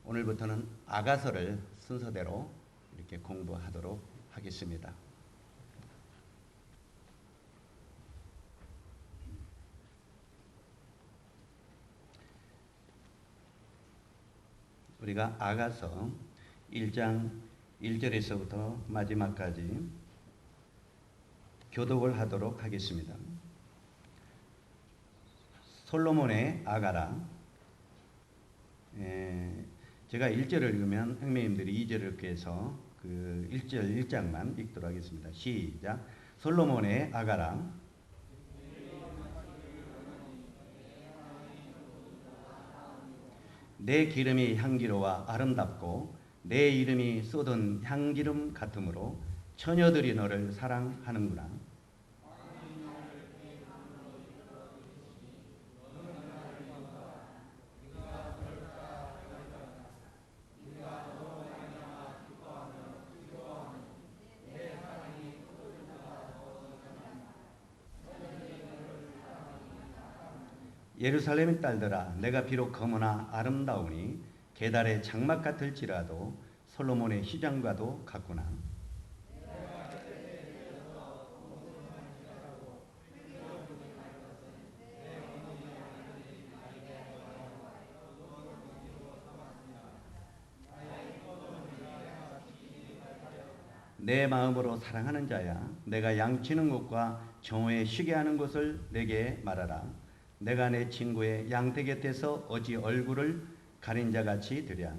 오늘부터는 아가서를 순서대로 이렇게 공부하도록 하겠습니다. 우리가 아가서 1장 1절에서부터 마지막까지 교독을 하도록 하겠습니다. 솔로몬의 아가라. 제가 1절을 읽으면 형님들이 2절을 읽게 해서 그 1절 1장만 읽도록 하겠습니다. 시작. 솔로몬의 아가라. 내 기름이 향기로워 아름답고 내 이름이 쏟은 향기름 같으므로 처녀들이 너를 사랑하는구나. 예루살렘의 딸들아, 내가 비록 검으나 아름다우니 게달의 장막 같을지라도 솔로몬의 시장과도 같구나. 내 마음으로 사랑하는 자야, 내가 양치는 곳과 정오에 쉬게 하는 곳을 내게 말하라. 내가 내 친구의 양떼 곁에서 어찌 얼굴을 가린 자같이 되랴.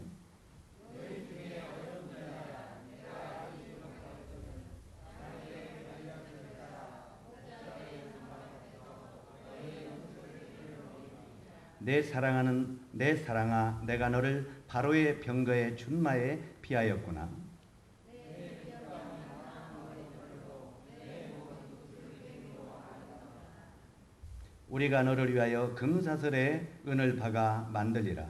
내 사랑아, 내가 너를 바로의 병거의 준마에 피하였구나. 우리가 너를 위하여 금사슬에 은을 박아 만들리라.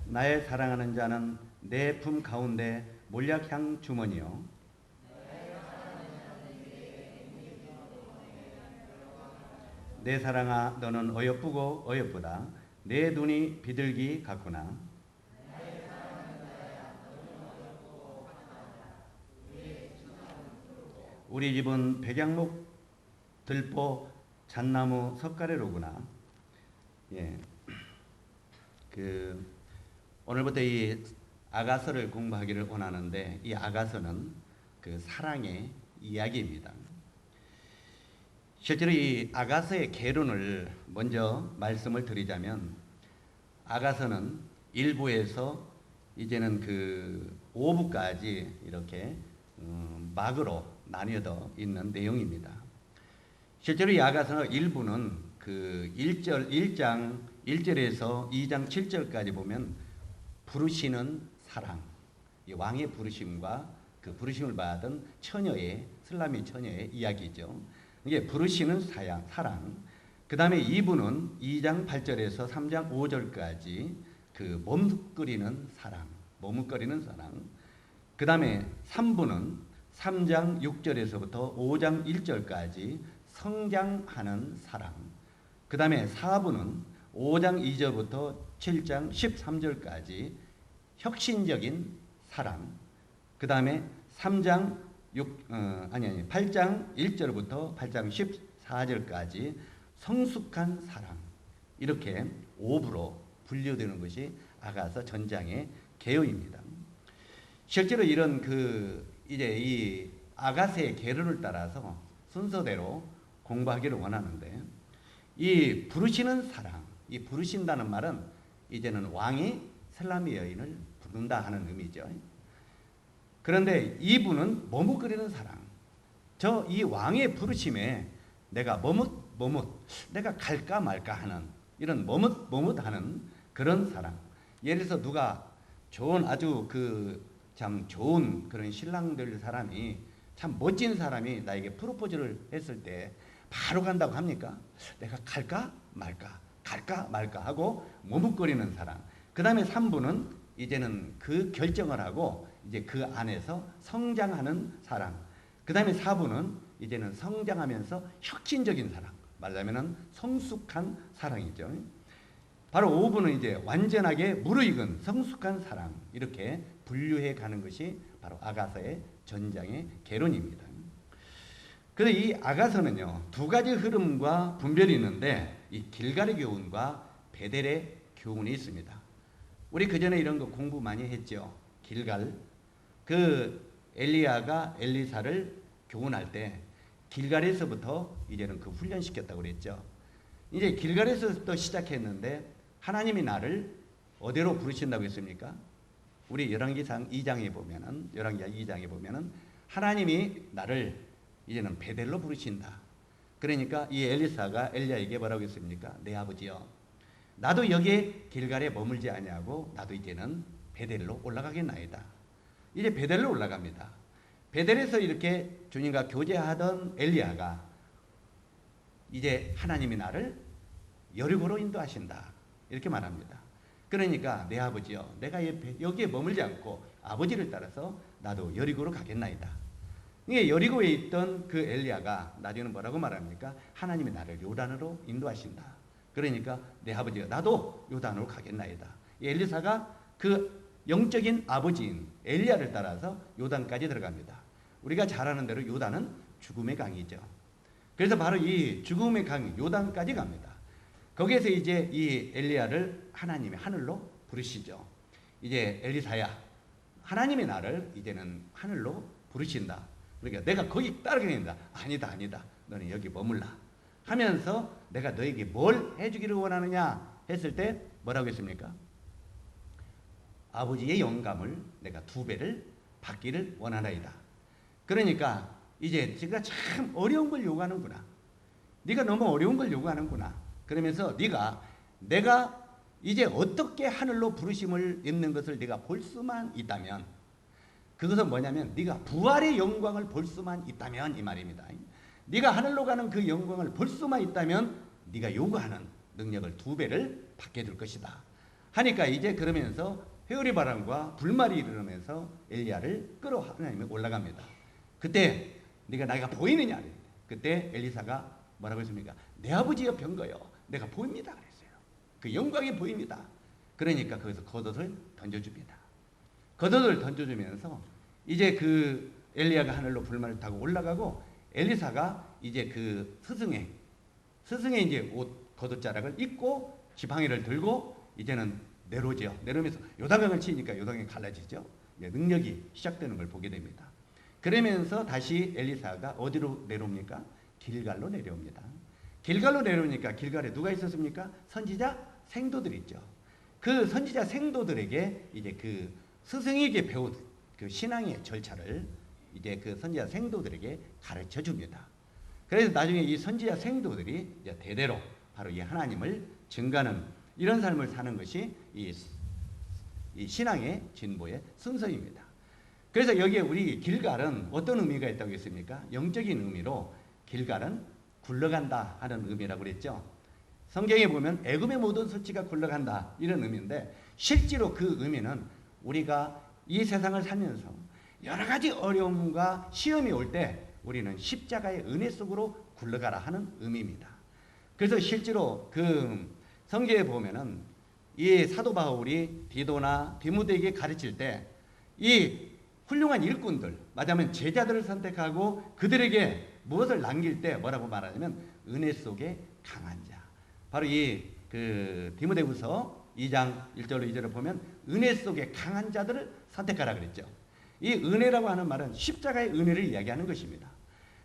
나의 사랑하는 자는 내 품 가운데 몰약향 주머니요. 내 사랑아, 너는 어여쁘고 어여쁘다. 내 눈이 비둘기 같구나. 우리 집은 백양목, 들보, 잣나무, 석가래로구나. 오늘부터 이 아가서를 공부하기를 원하는데, 이 아가서는 그 사랑의 이야기입니다. 실제로 이 아가서의 개론을 먼저 말씀을 드리자면, 아가서는 1부에서 이제는 그 5부까지 이렇게 막으로 나뉘어져 있는 내용입니다. 실제로 이 아가서 1부는 그 1장 1절에서 2장 7절까지 보면 부르시는 사랑, 이 왕의 부르심과 그 부르심을 받은 처녀의, 슬라미 처녀의 이야기죠. 이게 부르시는 사랑. 그 다음에 2부는 2장 8절에서 3장 5절까지 그 머뭇거리는 사랑. 그 다음에 3부는 3장 6절에서부터 5장 1절까지 성장하는 사랑. 그 다음에 4부는 5장 2절부터 7장 13절까지 혁신적인 사랑. 그 다음에 8장 1절부터 8장 14절까지 성숙한 사랑. 이렇게 5부로 분류되는 것이 아가서 전장의 개요입니다. 실제로 이런 이제 이 아가서의 계론을 따라서 순서대로 공부하기를 원하는데, 이 부르시는 사랑, 이 부르신다는 말은 이제는 왕이 슬라미 여인을 부른다 하는 의미죠. 그런데 이분은 머뭇거리는 사랑. 이 왕의 부르심에 내가 내가 갈까 말까 하는 이런 머뭇하는 그런 사랑. 예를 들어서 누가 아주 참 좋은 그런 신랑들 사람이, 참 멋진 사람이 나에게 프로포즈를 했을 때 바로 간다고 합니까? 내가 갈까 말까 하고 머뭇거리는 사람. 그 다음에 3부는 이제는 그 결정을 하고 이제 그 안에서 성장하는 사랑. 그 다음에 4부는 이제는 성장하면서 혁신적인 사랑. 말하자면은 성숙한 사랑이죠. 바로 5부는 이제 완전하게 무르익은 성숙한 사랑, 이렇게 분류해 가는 것이 바로 아가서의 전장의 개론입니다. 그래서 이 아가서는요, 두 가지 흐름과 분별이 있는데 이 길갈의 교훈과 베델의 교훈이 있습니다. 우리 그전에 이런 거 공부 많이 했죠. 길갈, 그 엘리야가 엘리사를 교훈할 때 길갈에서부터 이제는 그 훈련시켰다고 그랬죠. 이제 길갈에서부터 시작했는데 하나님이 나를 어디로 부르신다고 했습니까? 우리 열왕기상 2장에 보면은, 열왕기하 2장에 보면은 하나님이 나를 이제는 베델로 부르신다. 그러니까 이 엘리사가 엘리야에게 뭐라고 했습니까? 내 아버지여, 나도 여기에 길갈에 머물지 아니하고 나도 이제는 베델로 올라가겠나이다. 이제 베델로 올라갑니다. 베델에서 이렇게 주님과 교제하던 엘리야가 이제 하나님이 나를 여리고로 인도하신다, 이렇게 말합니다. 그러니까 내 아버지여, 내가 여기에 머물지 않고 아버지를 따라서 나도 여리고로 가겠나이다. 이게 여리고에 있던 그 엘리야가 나중에는 뭐라고 말합니까? 하나님이 나를 요단으로 인도하신다. 그러니까 내 아버지가 나도 요단으로 가겠나이다. 이 엘리사가 그 영적인 아버지인 엘리야를 따라서 요단까지 들어갑니다. 우리가 잘 아는 대로 요단은 죽음의 강이죠. 그래서 바로 이 죽음의 강 요단까지 갑니다. 거기에서 이제 이 엘리야를 하나님이 하늘로 부르시죠. 이제 엘리사야, 하나님이 나를 이제는 하늘로 부르신다. 그러니까 내가 거기 따라가겠다. 아니다, 아니다. 너는 여기 머물라. 하면서 내가 너에게 뭘 해주기를 원하느냐 했을 때 뭐라고 했습니까? 아버지의 영감을 내가 2배를 받기를 원하나이다. 그러니까 이제 네가 참 어려운 걸 요구하는구나. 네가 너무 어려운 걸 요구하는구나. 그러면서 내가 이제 어떻게 하늘로 부르심을 입는 것을 네가 볼 수만 있다면, 그것은 뭐냐면 네가 부활의 영광을 볼 수만 있다면 이 말입니다. 네가 하늘로 가는 그 영광을 볼 수만 있다면 네가 요구하는 능력을 2배를 받게 될 것이다. 하니까 이제 그러면서 회오리 바람과 불말이 일어나면서 엘리야를 끌어 하나님이 올라갑니다. 그때 네가 나가 보이느냐? 그때 엘리사가 뭐라고 했습니까? 내 아버지여 병거여, 내가 보입니다 그랬어요. 그 영광이 보입니다. 그러니까 거기서 겉옷을 던져줍니다. 겉옷을 던져주면서 이제 그 엘리야가 하늘로 불말을 타고 올라가고, 엘리사가 이제 그 스승의 이제 옷 겉옷자락을 입고 지팡이를 들고 이제는 내려오죠. 내려오면서 요단강을 치니까 요단강이 갈라지죠. 능력이 시작되는 걸 보게 됩니다. 그러면서 다시 엘리사가 어디로 내려옵니까? 길갈로 내려옵니다. 길갈로 내려오니까 길갈에 누가 있었습니까? 선지자 생도들 있죠. 그 선지자 생도들에게 이제 그 스승에게 배운 그 신앙의 절차를 이제 그 선지자 생도들에게 가르쳐 줍니다. 그래서 나중에 이 선지자 생도들이 이제 대대로 바로 이 하나님을 증가하는 이런 삶을 사는 것이 이 신앙의 진보의 순서입니다. 그래서 여기에 우리 길갈은 어떤 의미가 있다고 했습니까? 영적인 의미로 길갈은 굴러간다 하는 의미라고 그랬죠. 성경에 보면 애굽의 모든 수치가 굴러간다 이런 의미인데, 실제로 그 의미는 우리가 이 세상을 살면서 여러 가지 어려움과 시험이 올 때 우리는 십자가의 은혜 속으로 굴러가라 하는 의미입니다. 그래서 실제로 그 성경에 보면은 이 사도 바울이 디도나 디모데에게 가르칠 때 이 훌륭한 일꾼들, 말하자면 제자들을 선택하고 그들에게 무엇을 남길 때 뭐라고 말하냐면 은혜 속에 강한 자. 바로 이 그 디모데후서 2장 1절로 2절을 보면 은혜 속에 강한 자들을 선택하라 그랬죠. 이 은혜라고 하는 말은 십자가의 은혜를 이야기하는 것입니다.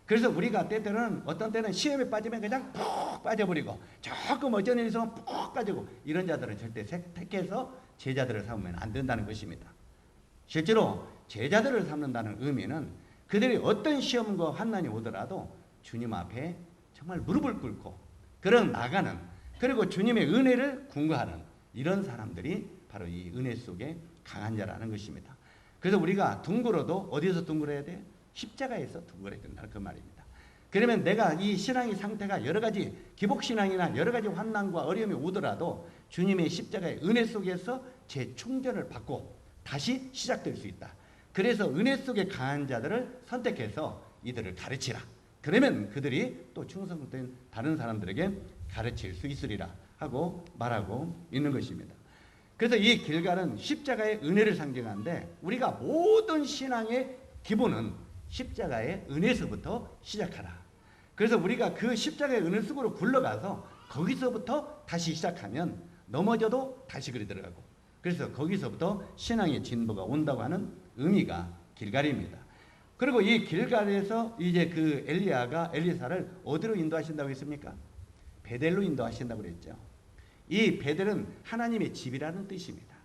그래서 우리가 때때는 어떤 때는 시험에 빠지면 그냥 푹 빠져버리고 조금 어쩐 일이 있으면 푹 빠지고, 이런 자들은 절대 택해서 제자들을 삼으면 안 된다는 것입니다. 실제로 제자들을 삼는다는 의미는 그들이 어떤 시험과 환난이 오더라도 주님 앞에 정말 무릎을 꿇고 그런 나가는, 그리고 주님의 은혜를 궁구하는 이런 사람들이 바로 이 은혜 속에 강한 자라는 것입니다. 그래서 우리가 둥글어도 어디서 둥글어야 돼? 십자가에서 둥글어야 된다는 그 말입니다. 그러면 내가 이 신앙의 상태가 여러 가지 기복신앙이나 여러 가지 환난과 어려움이 오더라도 주님의 십자가의 은혜 속에서 재충전을 받고 다시 시작될 수 있다. 그래서 은혜 속에 강한 자들을 선택해서 이들을 가르치라. 그러면 그들이 또 충성된 다른 사람들에게 가르칠 수 있으리라 하고 말하고 있는 것입니다. 그래서 이 길갈은 십자가의 은혜를 상징하는데 우리가 모든 신앙의 기본은 십자가의 은혜에서부터 시작하라. 그래서 우리가 그 십자가의 은혜 속으로 굴러가서 거기서부터 다시 시작하면 넘어져도 다시 그리 들어가고, 그래서 거기서부터 신앙의 진보가 온다고 하는 의미가 길갈입니다. 그리고 이 길갈에서 이제 그 엘리야가 엘리사를 어디로 인도하신다고 했습니까? 베델로 인도하신다고 그랬죠. 이 베델은 하나님의 집이라는 뜻입니다.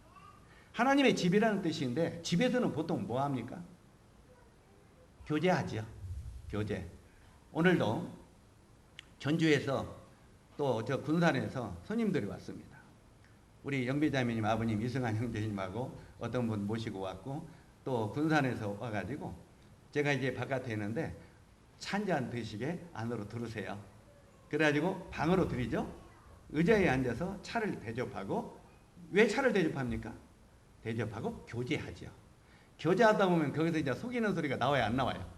하나님의 집이라는 뜻인데 집에서는 보통 뭐 합니까? 교제하죠. 교제. 오늘도 전주에서 또 저 군산에서 손님들이 왔습니다. 우리 영비자매님 아버님 이승환 형제님하고 어떤 분 모시고 왔고, 또 군산에서 와가지고 제가 이제 바깥에 있는데 차 한잔 드시게 안으로 들으세요. 그래가지고 방으로 들이죠. 의자에 앉아서 차를 대접하고, 왜 차를 대접합니까? 대접하고 교제하죠. 교제하다 보면 거기서 이제 속이는 소리가 나와요, 안 나와요?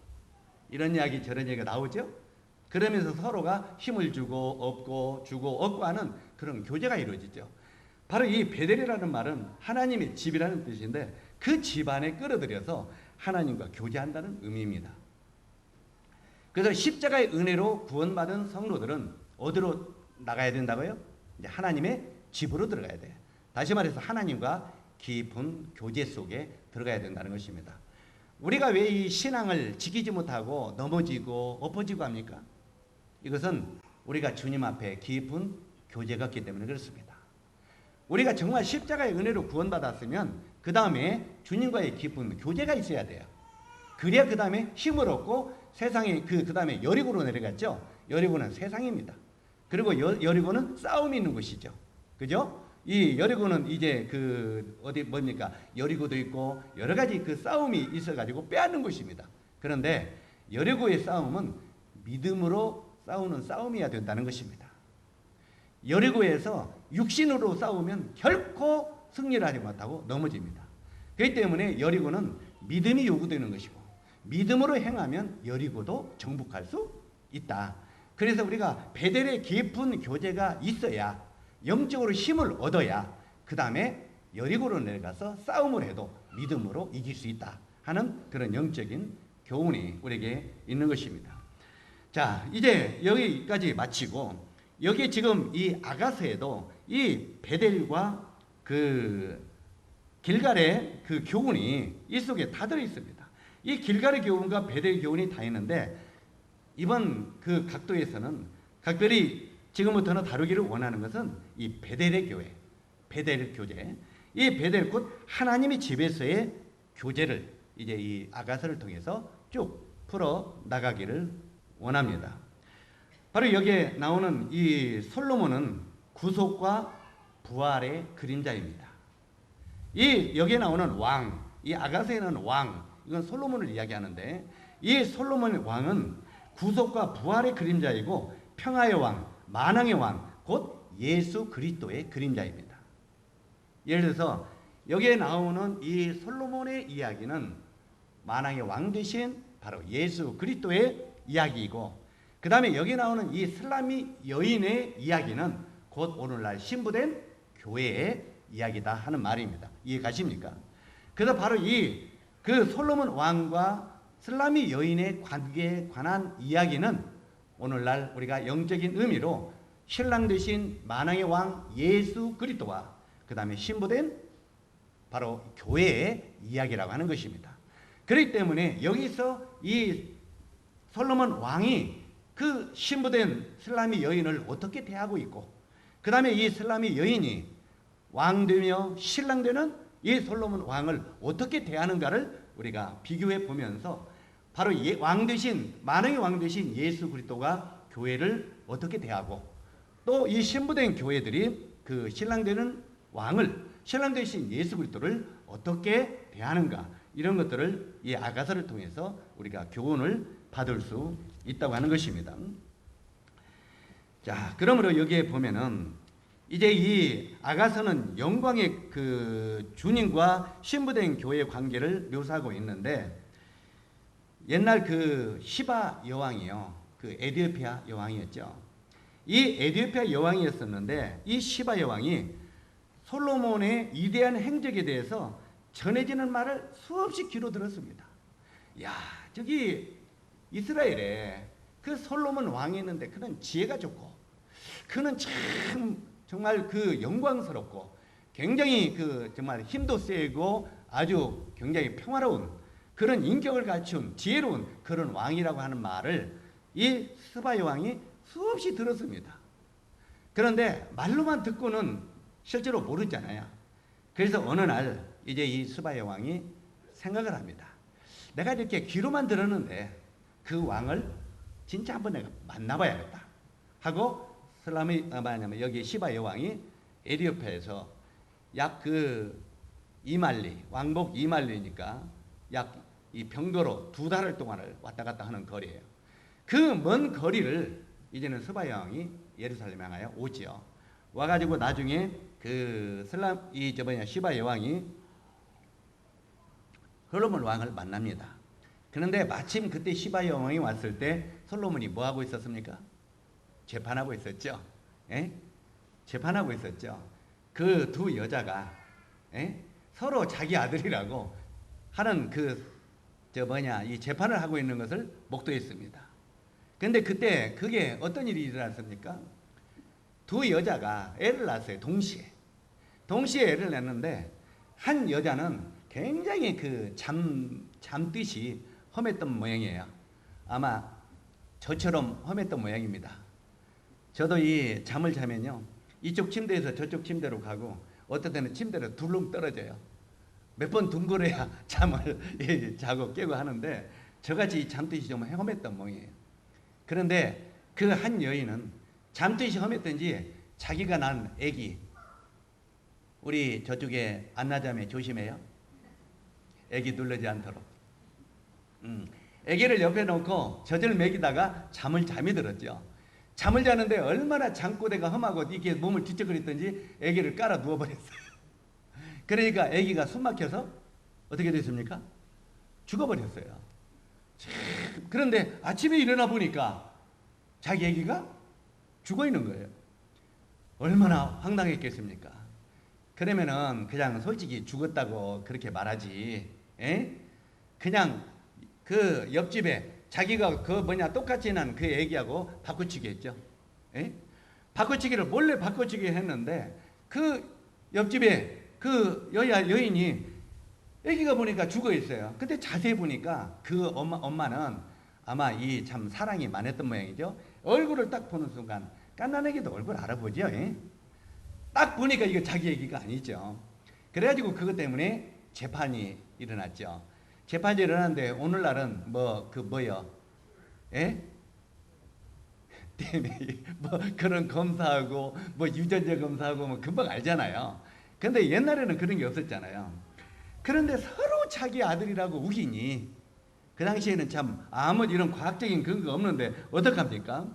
이런 이야기 저런 얘기가 나오죠. 그러면서 서로가 힘을 주고 얻고 주고 얻고 하는 그런 교제가 이루어지죠. 바로 이 베델이라는 말은 하나님의 집이라는 뜻인데 그 집 안에 끌어들여서 하나님과 교제한다는 의미입니다. 그래서 십자가의 은혜로 구원받은 성도들은 어디로 나가야 된다고요? 이제 하나님의 집으로 들어가야 돼요. 다시 말해서 하나님과 깊은 교제 속에 들어가야 된다는 것입니다. 우리가 왜 이 신앙을 지키지 못하고 넘어지고 엎어지고 합니까? 이것은 우리가 주님 앞에 깊은 교제가 없기 때문에 그렇습니다. 우리가 정말 십자가의 은혜로 구원받았으면 그 다음에 주님과의 깊은 교제가 있어야 돼요. 그래야 그 다음에 힘을 얻고 세상에 그 다음에 여리고로 내려갔죠. 여리고는 세상입니다. 그리고 여리고는 싸움이 있는 곳이죠. 그죠? 이 여리고는 이제 그 어디 뭡니까? 여리고도 있고 여러 가지 그 싸움이 있어가지고 빼앗는 곳입니다. 그런데 여리고의 싸움은 믿음으로 싸우는 싸움이어야 된다는 것입니다. 여리고에서 육신으로 싸우면 결코 승리를 하지 못하고 넘어집니다. 그렇기 때문에 여리고는 믿음이 요구되는 것이고 믿음으로 행하면 여리고도 정복할 수 있다. 그래서 우리가 베델의 깊은 교제가 있어야, 영적으로 힘을 얻어야 그 다음에 여리고로 내려가서 싸움을 해도 믿음으로 이길 수 있다 하는 그런 영적인 교훈이 우리에게 있는 것입니다. 자, 이제 여기까지 마치고, 여기 지금 이 아가서에도 이 베델과 그 길갈의 그 교훈이 이 속에 다 들어 있습니다. 이 길갈의 교훈과 베델의 교훈이 다 있는데 이번 그 각도에서는 각별히 지금부터는 다루기를 원하는 것은 이 베델의 교회, 베델 교제. 이 베델 곧 하나님의 집에서의 교제를 이제 이 아가서를 통해서 쭉 풀어 나가기를 원합니다. 바로 여기에 나오는 이 솔로몬은 구속과 부활의 그림자입니다. 이 여기에 나오는 왕, 이 아가서에는 왕, 이건 솔로몬을 이야기하는데 이 솔로몬의 왕은 구속과 부활의 그림자이고 평화의 왕, 만왕의 왕, 곧 예수 그리스도의 그림자입니다. 예를 들어서 여기에 나오는 이 솔로몬의 이야기는 만왕의 왕 되신 바로 예수 그리스도의 이야기이고, 그 다음에 여기 나오는 이 슬라미 여인의 이야기는 곧 오늘날 신부된 교회의 이야기다 하는 말입니다. 이해 가십니까? 그래서 바로 이 그 솔로몬 왕과 슬라미 여인의 관계에 관한 이야기는 오늘날 우리가 영적인 의미로 신랑 되신 만왕의 왕 예수 그리스도와 그 다음에 신부된 바로 교회의 이야기라고 하는 것입니다. 그렇기 때문에 여기서 이 솔로몬 왕이 그 신부된 슬라미 여인을 어떻게 대하고 있고, 그 다음에 이 슬라미 여인이 왕되며 신랑되는 이 솔로몬 왕을 어떻게 대하는가를 우리가 비교해 보면서 바로 왕 되신, 만왕의 왕 되신 예수 그리스도가 교회를 어떻게 대하고, 또 이 신부된 교회들이 그 신랑되는 왕을, 신랑 되신 예수 그리스도를 어떻게 대하는가, 이런 것들을 이 아가서를 통해서 우리가 교훈을 받을 수 있다고 하는 것입니다. 자, 그러므로 여기에 보면은 이제 이 아가서는 영광의 그 주님과 신부된 교회의 관계를 묘사하고 있는데, 옛날 그 시바 여왕이요, 그 에디오피아 여왕이었죠. 이 에디오피아 여왕이었었는데 이 시바 여왕이 솔로몬의 위대한 행적에 대해서 전해지는 말을 수없이 귀로 들었습니다. 야, 저기 이스라엘에 그 솔로몬 왕이 있는데 그는 지혜가 좋고 그는 참 정말 그 영광스럽고 굉장히 그 정말 힘도 세고 아주 굉장히 평화로운 그런 인격을 갖춘 지혜로운 그런 왕이라고 하는 말을 이 스바 여왕이 수없이 들었습니다. 그런데 말로만 듣고는 실제로 모르잖아요. 그래서 어느 날 이제 이 스바 여왕이 생각을 합니다. 내가 이렇게 귀로만 들었는데 그 왕을 진짜 한번 내가 만나봐야겠다 하고 뭐냐면 여기 시바 여왕이 에디오피아에서 약 그 이말리 왕복 이말리니까 약 이 병거로 2달을 동안을 왔다 갔다 하는 거리예요. 그 먼 거리를 이제는 스바 여왕이 예루살렘 향하여 오지요. 와가지고 나중에 그 시바 여왕이 솔로몬 왕을 만납니다. 그런데 마침 그때 시바 여왕이 왔을 때 솔로몬이 뭐 하고 있었습니까? 재판하고 있었죠. 예? 재판하고 있었죠. 그 두 여자가 서로 자기 아들이라고 하는 이 재판을 하고 있는 것을 목도했습니다. 그런데 그때 그게 어떤 일이 일어났습니까? 두 여자가 애를 낳았어요. 동시에 애를 낳았는데 한 여자는 굉장히 그 잠듯이 험했던 모양이에요. 아마 저처럼 험했던 모양입니다. 저도 이 잠을 자면요, 이쪽 침대에서 저쪽 침대로 가고 어떨 때는 침대로 둘렁 떨어져요. 몇 번 둥그려야 잠을 자고 깨고 하는데 저같이 잠듯이 좀 험했던 모양이에요. 그런데 그 한 여인은 잠듯이 험했던지 자기가 낳은 아기, 우리 저쪽에 안나자매 조심해요. 아기 눌러지 않도록. 아기를 옆에 놓고 젖을 먹이다가 잠이 들었죠. 잠을 자는데 얼마나 잠꼬대가 험하고 이게 몸을 뒤척거렸던지 아기를 깔아 누워버렸어요. 그러니까 아기가 숨 막혀서 어떻게 됐습니까? 죽어버렸어요. 그런데 아침에 일어나 보니까 자기 아기가 죽어 있는 거예요. 얼마나 황당했겠습니까? 그러면은 그냥 솔직히 죽었다고 그렇게 말하지, 그냥 그 옆집에 자기가 똑같이 난 그 애기하고 바꿔치기 했죠. 바꿔치기를 몰래 바꿔치기 했는데 그 옆집에 그 여인이 애기가 보니까 죽어 있어요. 근데 자세히 보니까 그 엄마는 아마 이 참 사랑이 많았던 모양이죠. 얼굴을 딱 보는 순간 갓난아기도 얼굴 알아보죠. 딱 보니까 이거 자기 애기가 아니죠. 그래가지고 그것 때문에 재판이 일어났죠. 재판이 일어났는데 오늘날은 뭐요? 그런 검사하고 유전자 검사하고 금방 알잖아요. 근데 옛날에는 그런 게 없었잖아요. 그런데 서로 자기 아들이라고 우기니 그 당시에는 참 아무 이런 과학적인 근거가 없는데 어떡합니까?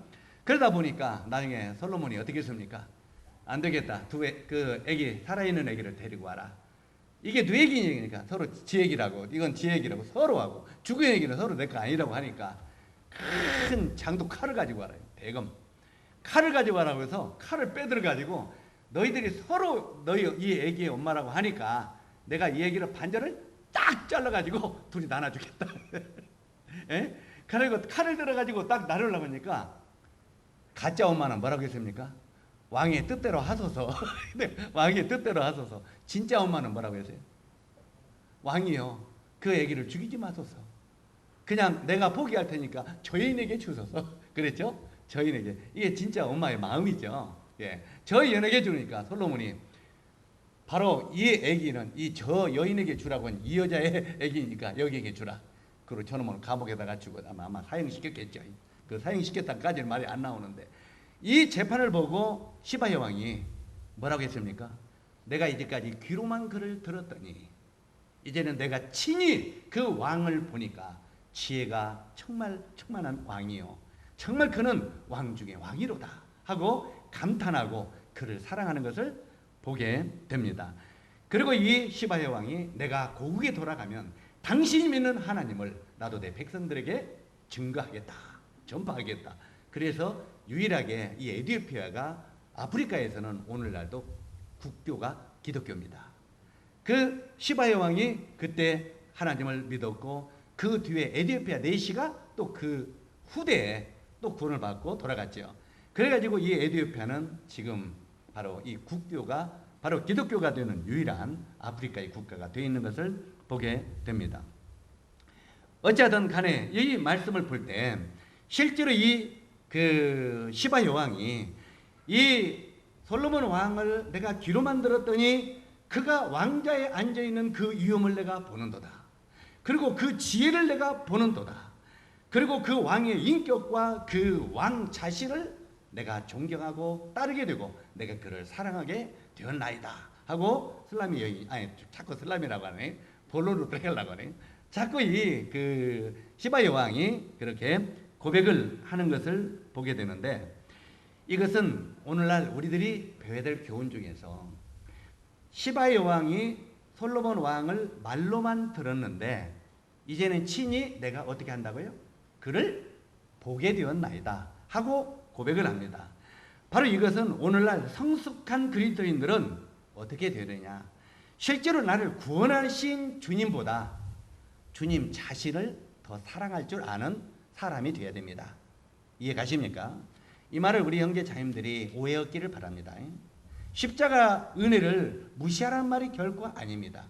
그러다 보니까 나중에 솔로몬이 어떻게 했습니까? 안 되겠다. 그 애기, 살아있는 애기를 데리고 와라. 이게 뇌 얘기니까 서로 지 얘기라고, 이건 지 얘기라고 서로 하고, 죽은 얘기는 서로 내 거 아니라고 하니까 큰 장도 칼을 가지고 와라. 대검. 칼을 가지고 와라고 해서 칼을 빼들어가지고 너희들이 서로 이 애기의 엄마라고 하니까 내가 이 애기를 반절을 딱 잘라가지고 둘이 나눠주겠다. 그리고 칼을 들어가지고 딱 나누려고 하니까 가짜 엄마는 뭐라고 했습니까? 왕의 뜻대로 하소서. 왕의 뜻대로 하소서. 진짜 엄마는 뭐라고 했어요? 왕이요, 그 애기를 죽이지 마소서. 그냥 내가 포기할 테니까 저 여인에게 주소서. 그랬죠? 저 여인에게. 이게 진짜 엄마의 마음이죠. 저 여인에게 주니까 솔로몬이 바로 이 애기는 저 여인에게 주라고 한 이 여자의 애기니까 여기에게 주라. 그리고 저놈은 감옥에다가 주고 아마 사형시켰겠죠. 그 사형시켰다까지는 말이 안 나오는데, 이 재판을 보고 시바 여왕이 뭐라고 했습니까? 내가 이제까지 귀로만 그를 들었더니 이제는 내가 친히 그 왕을 보니까 지혜가 정말 충만한 왕이요, 정말 그는 왕 중에 왕이로다 하고 감탄하고 그를 사랑하는 것을 보게 됩니다. 그리고 이 시바 여왕이 내가 고국에 돌아가면 당신이 믿는 하나님을 나도 내 백성들에게 증거하겠다 전파하겠다. 그래서 유일하게 이 에티오피아가 아프리카에서는 오늘날도 국교가 기독교입니다. 그 시바의 왕이 그때 하나님을 믿었고 그 뒤에 에티오피아 내시가 또 그 후대에 또 구원을 받고 돌아갔죠. 그래가지고 이 에티오피아는 지금 바로 이 국교가 바로 기독교가 되는 유일한 아프리카의 국가가 되어 있는 것을 보게 됩니다. 어찌하든 간에 이 말씀을 볼 때 실제로 이 그 시바 여왕이 이 솔로몬 왕을 내가 귀로 만들었더니 그가 왕자에 앉아 있는 그 위엄을 내가 보는도다. 그리고 그 지혜를 내가 보는도다. 그리고 그 왕의 인격과 그 왕 자신을 내가 존경하고 따르게 되고 내가 그를 사랑하게 되었나이다 하고 슬라미 여인, 아니 자꾸 슬라미라고 하네, 본론으로 들어가려고 하네. 자꾸 이 그 시바 여왕이 그렇게 고백을 하는 것을 보게 되는데, 이것은 오늘날 우리들이 배워야 될 교훈 중에서 시바 여왕이 솔로몬 왕을 말로만 들었는데 이제는 친히 내가 어떻게 한다고요? 그를 보게 되었나이다 하고 고백을 합니다. 바로 이것은 오늘날 성숙한 그리스도인들은 어떻게 되느냐, 실제로 나를 구원하신 주님보다 주님 자신을 더 사랑할 줄 아는 사람이 되어야 됩니다. 이해 가십니까? 이 말을 우리 형제 자님들이 오해 없기를 바랍니다. 십자가 은혜를 무시하라는 말이 결코 아닙니다.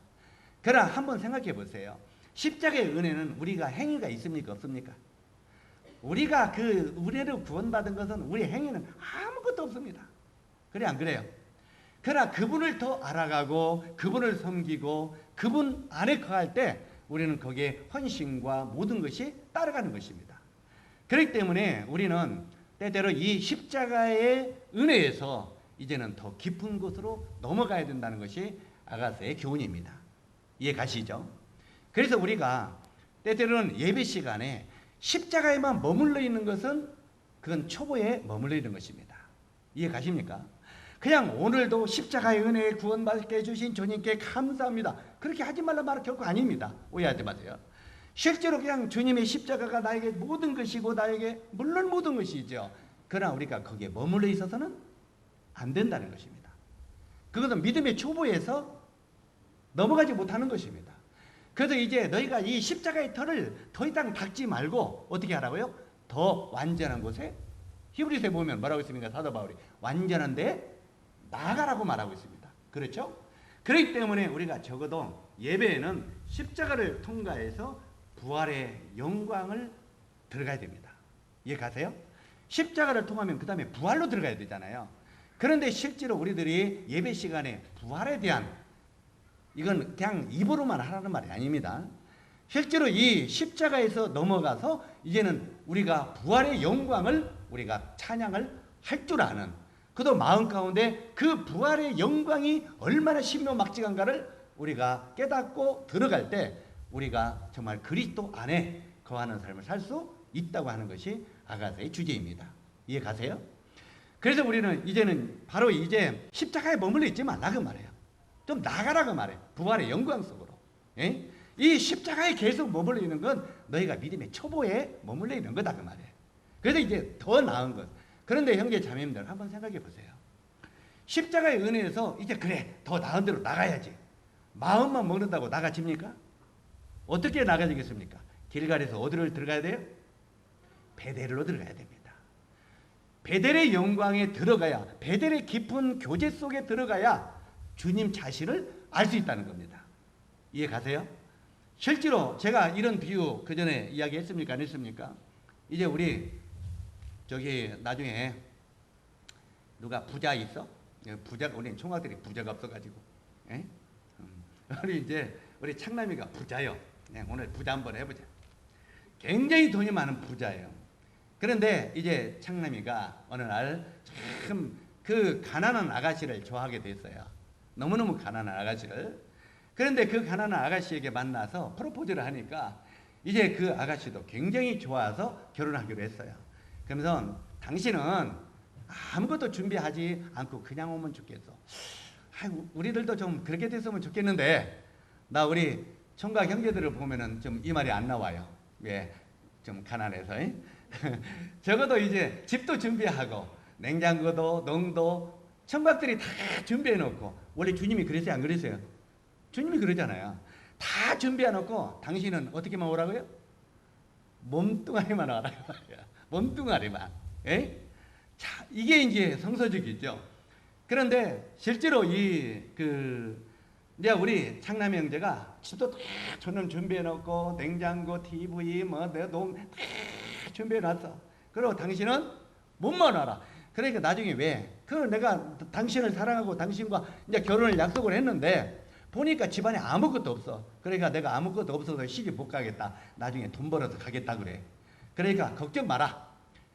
그러나 한번 생각해 보세요. 십자가의 은혜는 우리가 행위가 있습니까? 없습니까? 우리가 그 은혜를 구원받은 것은 우리 행위는 아무것도 없습니다. 그래 안 그래요? 그러나 그분을 더 알아가고 그분을 섬기고 그분 안에 거할 때 우리는 거기에 헌신과 모든 것이 따라가는 것입니다. 그렇기 때문에 우리는 때때로 이 십자가의 은혜에서 이제는 더 깊은 곳으로 넘어가야 된다는 것이 아가서의 교훈입니다. 이해 가시죠? 그래서 우리가 때때로는 예배 시간에 십자가에만 머물러 있는 것은 그건 초보에 머물러 있는 것입니다. 이해 가십니까? 그냥 오늘도 십자가의 은혜에 구원받게 해주신 주님께 감사합니다. 그렇게 하지 말란 말은 결코 아닙니다. 오해하지 마세요. 실제로 그냥 주님의 십자가가 나에게 모든 것이고 나에게 물론 모든 것이죠. 그러나 우리가 거기에 머물러 있어서는 안 된다는 것입니다. 그것은 믿음의 초보에서 넘어가지 못하는 것입니다. 그래서 이제 너희가 이 십자가의 털을 더 이상 닦지 말고 어떻게 하라고요? 더 완전한 곳에, 히브리서에 보면 뭐라고 있습니까? 사도 바울이 완전한 데에 나아가라고 말하고 있습니다. 그렇죠? 그렇기 때문에 우리가 적어도 예배에는 십자가를 통과해서 부활의 영광을 들어가야 됩니다. 이해 가세요? 십자가를 통하면 그 다음에 부활로 들어가야 되잖아요. 그런데 실제로 우리들이 예배 시간에 부활에 대한, 이건 그냥 입으로만 하라는 말이 아닙니다. 실제로 이 십자가에서 넘어가서 이제는 우리가 부활의 영광을 우리가 찬양을 할 줄 아는, 그도 마음 가운데 그 부활의 영광이 얼마나 신묘막직한가를 우리가 깨닫고 들어갈 때 우리가 정말 그리스도 안에 거하는 삶을 살 수 있다고 하는 것이 아가서의 주제입니다. 이해 가세요? 그래서 우리는 이제는 바로 이제 십자가에 머물러 있지 말라 그 말이에요. 좀 나가라고 말해요. 부활의 영광 속으로. 예? 이 십자가에 계속 머물러 있는 건 너희가 믿음의 초보에 머물러 있는 거다 그 말이에요. 그래서 이제 더 나은 것. 그런데 형제 자매님들 한번 생각해 보세요. 십자가의 은혜에서 이제 그래 더 나은 대로 나가야지. 마음만 먹는다고 나가집니까? 어떻게 나가지겠습니까? 길갈에서 어디로 들어가야 돼요? 베델로 들어가야 됩니다. 베델의 영광에 들어가야, 베델의 깊은 교제 속에 들어가야 주님 자신을 알 수 있다는 겁니다. 이해 가세요? 실제로 제가 이런 비유 그 전에 이야기했습니까? 안 했습니까? 이제 우리 저기 나중에 누가 부자 있어? 부자가, 우리 총각들이 부자가 없어가지고, 예? 우리 이제 우리 창남이가 부자요. 네, 오늘 부자 한번 해보자. 굉장히 돈이 많은 부자예요. 그런데 이제 창남이가 어느 날 참 그 가난한 아가씨를 좋아하게 됐어요. 너무너무 가난한 아가씨를. 그런데 그 가난한 아가씨에게 만나서 프로포즈를 하니까 이제 그 아가씨도 굉장히 좋아서 결혼하기로 했어요. 그러면서 당신은 아무것도 준비하지 않고 그냥 오면 좋겠어. 아이고, 우리들도 좀 그렇게 됐으면 좋겠는데, 나 우리 총각 형제들을 보면은 좀 이 말이 안 나와요. 왜? 좀 가난해서. 적어도 이제 집도 준비하고 냉장고도 농도 청각들이 다 준비해 놓고, 원래 주님이 그랬어요 안 그랬어요? 주님이 그러잖아요. 다 준비해 놓고 당신은 어떻게만 오라고요? 몸뚱아리만 와라고 말이야. 몸뚱아리만. 에? 자, 이게 이제 성서적이죠. 그런데 실제로 이제 우리 창남 형제가 집도 다 저는 준비해 놓고 냉장고, TV, 농 다 준비해 놨어. 그리고 당신은 몸만 와라. 그러니까 나중에 왜? 내가 당신을 사랑하고 당신과 이제 결혼을 약속을 했는데 보니까 집안에 아무것도 없어. 그러니까 내가 아무것도 없어서 시집 못 가겠다. 나중에 돈 벌어서 가겠다 그래. 그러니까 걱정 마라.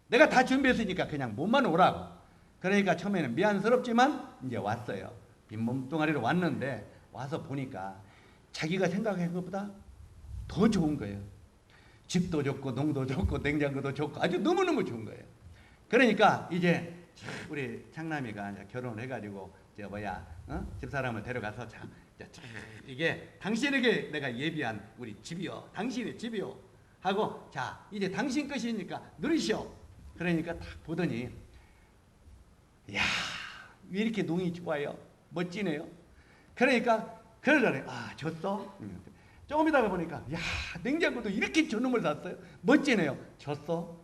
내가 다 준비했으니까 그냥 몸만 오라고. 그러니까 처음에는 미안스럽지만 이제 왔어요. 빈몸뚱아리로 왔는데 와서 보니까 자기가 생각한 것보다 더 좋은 거예요. 집도 좋고 농도 좋고 냉장고도 좋고 아주 너무너무 좋은 거예요. 그러니까 이제 우리 창남이가 이제 결혼을 해가지고 집사람을 데려가서 이게 당신에게 내가 예비한 우리 집이요, 당신의 집이요 하고, 자 이제 당신 것이니까 누리시오. 그러니까 딱 보더니, 야, 왜 이렇게 농이 좋아요? 멋지네요. 그러니까 그러더래. 아, 줬어? 조금 있다가 보니까, 야, 냉장고도 이렇게 저놈을 샀어요. 멋지네요. 줬어?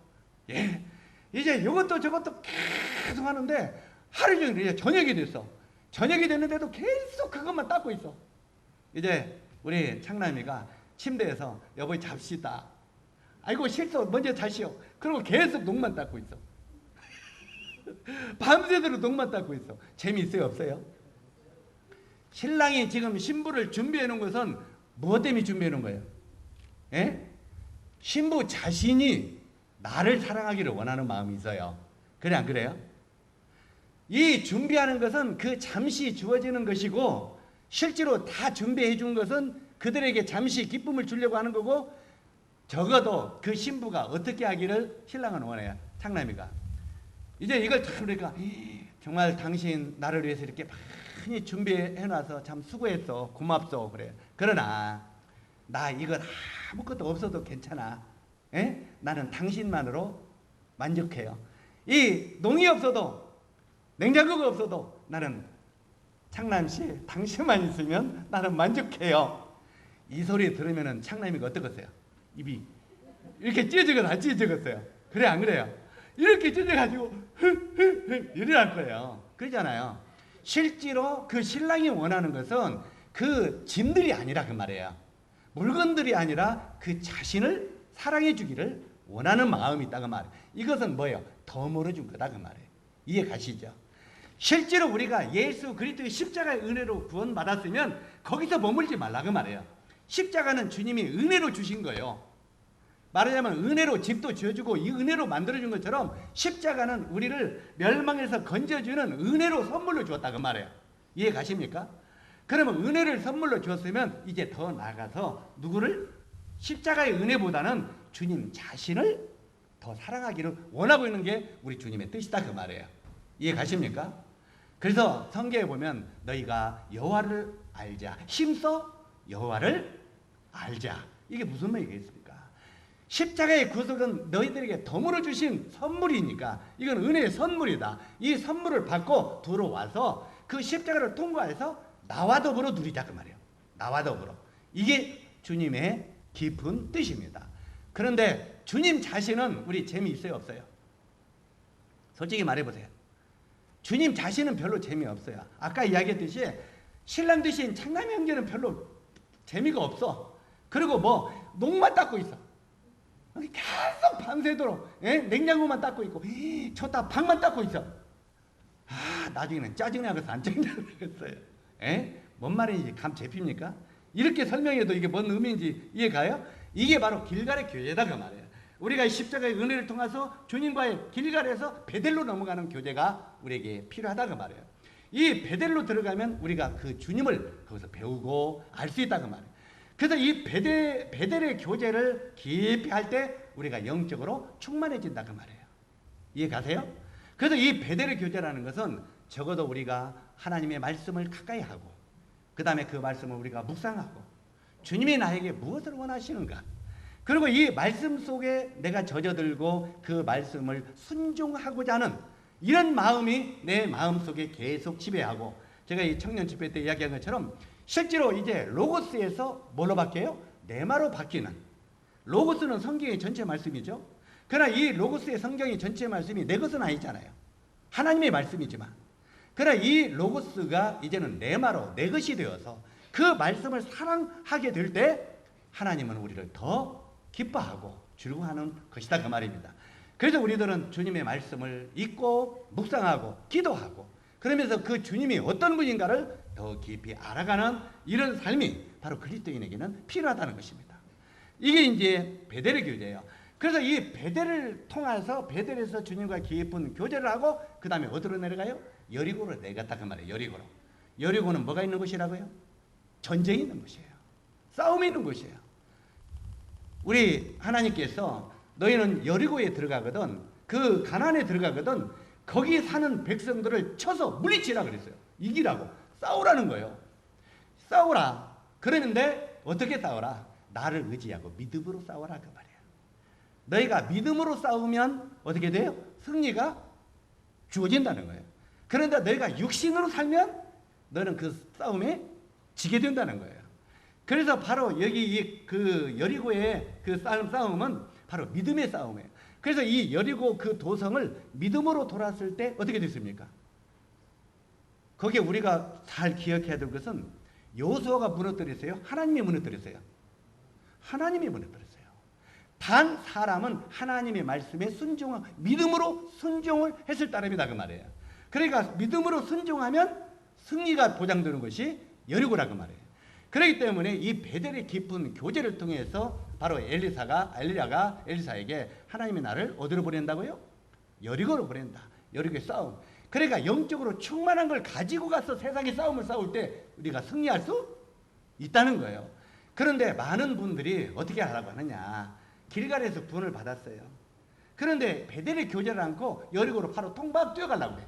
예. 이제 이것도 저것도 계속 하는데 하루 종일 이제 저녁이 됐어. 저녁이 됐는데도 계속 그것만 닦고 있어. 이제 우리 창남이가 침대에서 여보 잡시다. 아이고 싫어, 먼저 자시오. 그리고 계속 농만 닦고 있어. 밤새도록 농만 닦고 있어. 재미있어요 없어요? 신랑이 지금 신부를 준비해 놓은 것은 무엇 때문에 준비해 놓은 거예요? 예? 신부 자신이 나를 사랑하기를 원하는 마음이 있어요. 그래 안 그래요? 이 준비하는 것은 그 잠시 주어지는 것이고, 실제로 다 준비해 준 것은 그들에게 잠시 기쁨을 주려고 하는 거고, 적어도 그 신부가 어떻게 하기를 신랑은 원해요. 창남이가 이제 이걸 참 그러니까, 정말 당신 나를 위해서 이렇게 많이 준비해 놔서 참 수고했어, 고맙소 그래. 그러나 나 이건 아무것도 없어도 괜찮아. 에? 나는 당신만으로 만족해요. 이 농이 없어도 냉장고가 없어도 나는 창남씨 당신만 있으면 나는 만족해요. 이 소리 들으면은 창남이가 어떠겠어요? 입이 이렇게 찢어지거나 안 찢어졌어요. 그래 안 그래요? 이렇게 찢어가지고 이래할 거예요. 그러잖아요. 실제로 그 신랑이 원하는 것은 그 짐들이 아니라 그 말이에요. 물건들이 아니라 그 자신을 사랑해 주기를 원하는 마음이 있다 그 말이에요. 이것은 뭐예요? 덤으로 준 거다 그 말이에요. 이해 가시죠? 실제로 우리가 예수 그리스도의 십자가의 은혜로 구원받았으면 거기서 머물지 말라 그 말이에요. 십자가는 주님이 은혜로 주신 거예요. 말하자면 은혜로 집도 지어주고 이 은혜로 만들어준 것처럼 십자가는 우리를 멸망에서 건져주는 은혜로 선물로 주었다 그 말이에요. 이해 가십니까? 그러면 은혜를 선물로 주었으면 이제 더 나아가서 누구를? 십자가의 은혜보다는 주님 자신을 더 사랑하기를 원하고 있는 게 우리 주님의 뜻이다 그 말이에요. 이해 가십니까? 그래서 성경에 보면 너희가 여호와를 알자, 힘써 여호와를 알자. 이게 무슨 말이겠습니까? 십자가의 구속은 너희들에게 덤으로 주신 선물이니까 이건 은혜의 선물이다. 이 선물을 받고 들어와서 그 십자가를 통과해서 나와 더불어 누리자 그 말이에요. 나와 더불어. 이게 주님의 깊은 뜻입니다. 그런데 주님 자신은 우리 재미있어요 없어요? 솔직히 말해보세요. 주님 자신은 별로 재미없어요. 아까 이야기했듯이 신랑 되신 창남 형제는 별로 재미가 없어. 그리고 농만 닦고 있어. 계속 밤새도록 냉장고만 닦고 있고 쳤다 방만 닦고 있어. 나중에는 짜증나서 안 짜증나겠어요. 뭔 말인지 감 잡힙니까? 이렇게 설명해도 이게 뭔 의미인지 이해가요? 이게 바로 길갈의 교제다 그 말이에요. 우리가 십자가의 은혜를 통해서 주님과의 길갈에서 베델로 넘어가는 교제가 우리에게 필요하다 그 말이에요. 이 베델로 들어가면 우리가 그 주님을 거기서 배우고 알 수 있다 그 말이에요. 그래서 이 베델의 교제를 깊이 할 때 우리가 영적으로 충만해진다 그 말이에요. 이해 가세요? 그래서 이 베델의 교제라는 것은 적어도 우리가 하나님의 말씀을 가까이 하고 그 다음에 그 말씀을 우리가 묵상하고 주님이 나에게 무엇을 원하시는가, 그리고 이 말씀 속에 내가 젖어들고 그 말씀을 순종하고자 하는 이런 마음이 내 마음속에 계속 지배하고, 제가 이 청년 집회 때 이야기한 것처럼 실제로 이제 로고스에서 뭘로 바뀌어요? 네마로 바뀌는. 로고스는 성경의 전체 말씀이죠. 그러나 이 로고스의 성경의 전체 말씀이 내 것은 아니잖아요. 하나님의 말씀이지만, 그러나 이 로고스가 이제는 네마로 내 것이 되어서 그 말씀을 사랑하게 될 때 하나님은 우리를 더 기뻐하고 즐거워하는 것이다, 그 말입니다. 그래서 우리들은 주님의 말씀을 읽고 묵상하고 기도하고 그러면서 그 주님이 어떤 분인가를 더 깊이 알아가는 이런 삶이 바로 그리스도인에게는 필요하다는 것입니다. 이게 이제 베델의 교제예요. 그래서 이 베델을 통해서 베델에서 주님과 깊은 교제를 하고 그 다음에 어디로 내려가요? 여리고로 내려갔다, 그 말이에요. 여리고로. 여리고는 뭐가 있는 곳이라고요? 전쟁이 있는 곳이에요. 싸움이 있는 곳이에요. 우리 하나님께서 너희는 여리고에 들어가거든, 그 가나안에 들어가거든 거기 사는 백성들을 쳐서 물리치라 그랬어요. 이기라고, 싸우라는 거예요. 싸우라. 그러는데 어떻게 싸우라? 나를 의지하고 믿음으로 싸워라, 그 말이에요. 너희가 믿음으로 싸우면 어떻게 돼요? 승리가 주어진다는 거예요. 그런데 너희가 육신으로 살면 너는 그 싸움에 지게 된다는 거예요. 그래서 바로 여기 그 여리고의 그 싸움은 바로 믿음의 싸움이에요. 그래서 이 여리고 그 도성을 믿음으로 돌았을 때 어떻게 됐습니까? 거기에 우리가 잘 기억해야 될 것은 여호수아가 무너뜨렸어요? 하나님이 무너뜨렸어요? 하나님이 무너뜨렸어요. 단 사람은 하나님의 말씀에 순종하고 믿음으로 순종을 했을 따름이다, 그 말이에요. 그러니까 믿음으로 순종하면 승리가 보장되는 것이 여리고라, 그 말이에요. 그렇기 때문에 이 베델의 깊은 교제를 통해서 바로 엘리야가 엘리사에게 하나님의 나를 어디로 보낸다고요? 여리고로 보낸다. 여리고의 싸움. 그러니까 영적으로 충만한 걸 가지고 가서 세상의 싸움을 싸울 때 우리가 승리할 수 있다는 거예요. 그런데 많은 분들이 어떻게 하라고 하느냐, 길갈에서 구원을 받았어요. 그런데 베델의 교제를 않고 여리고로 바로 통박 뛰어가려고 해.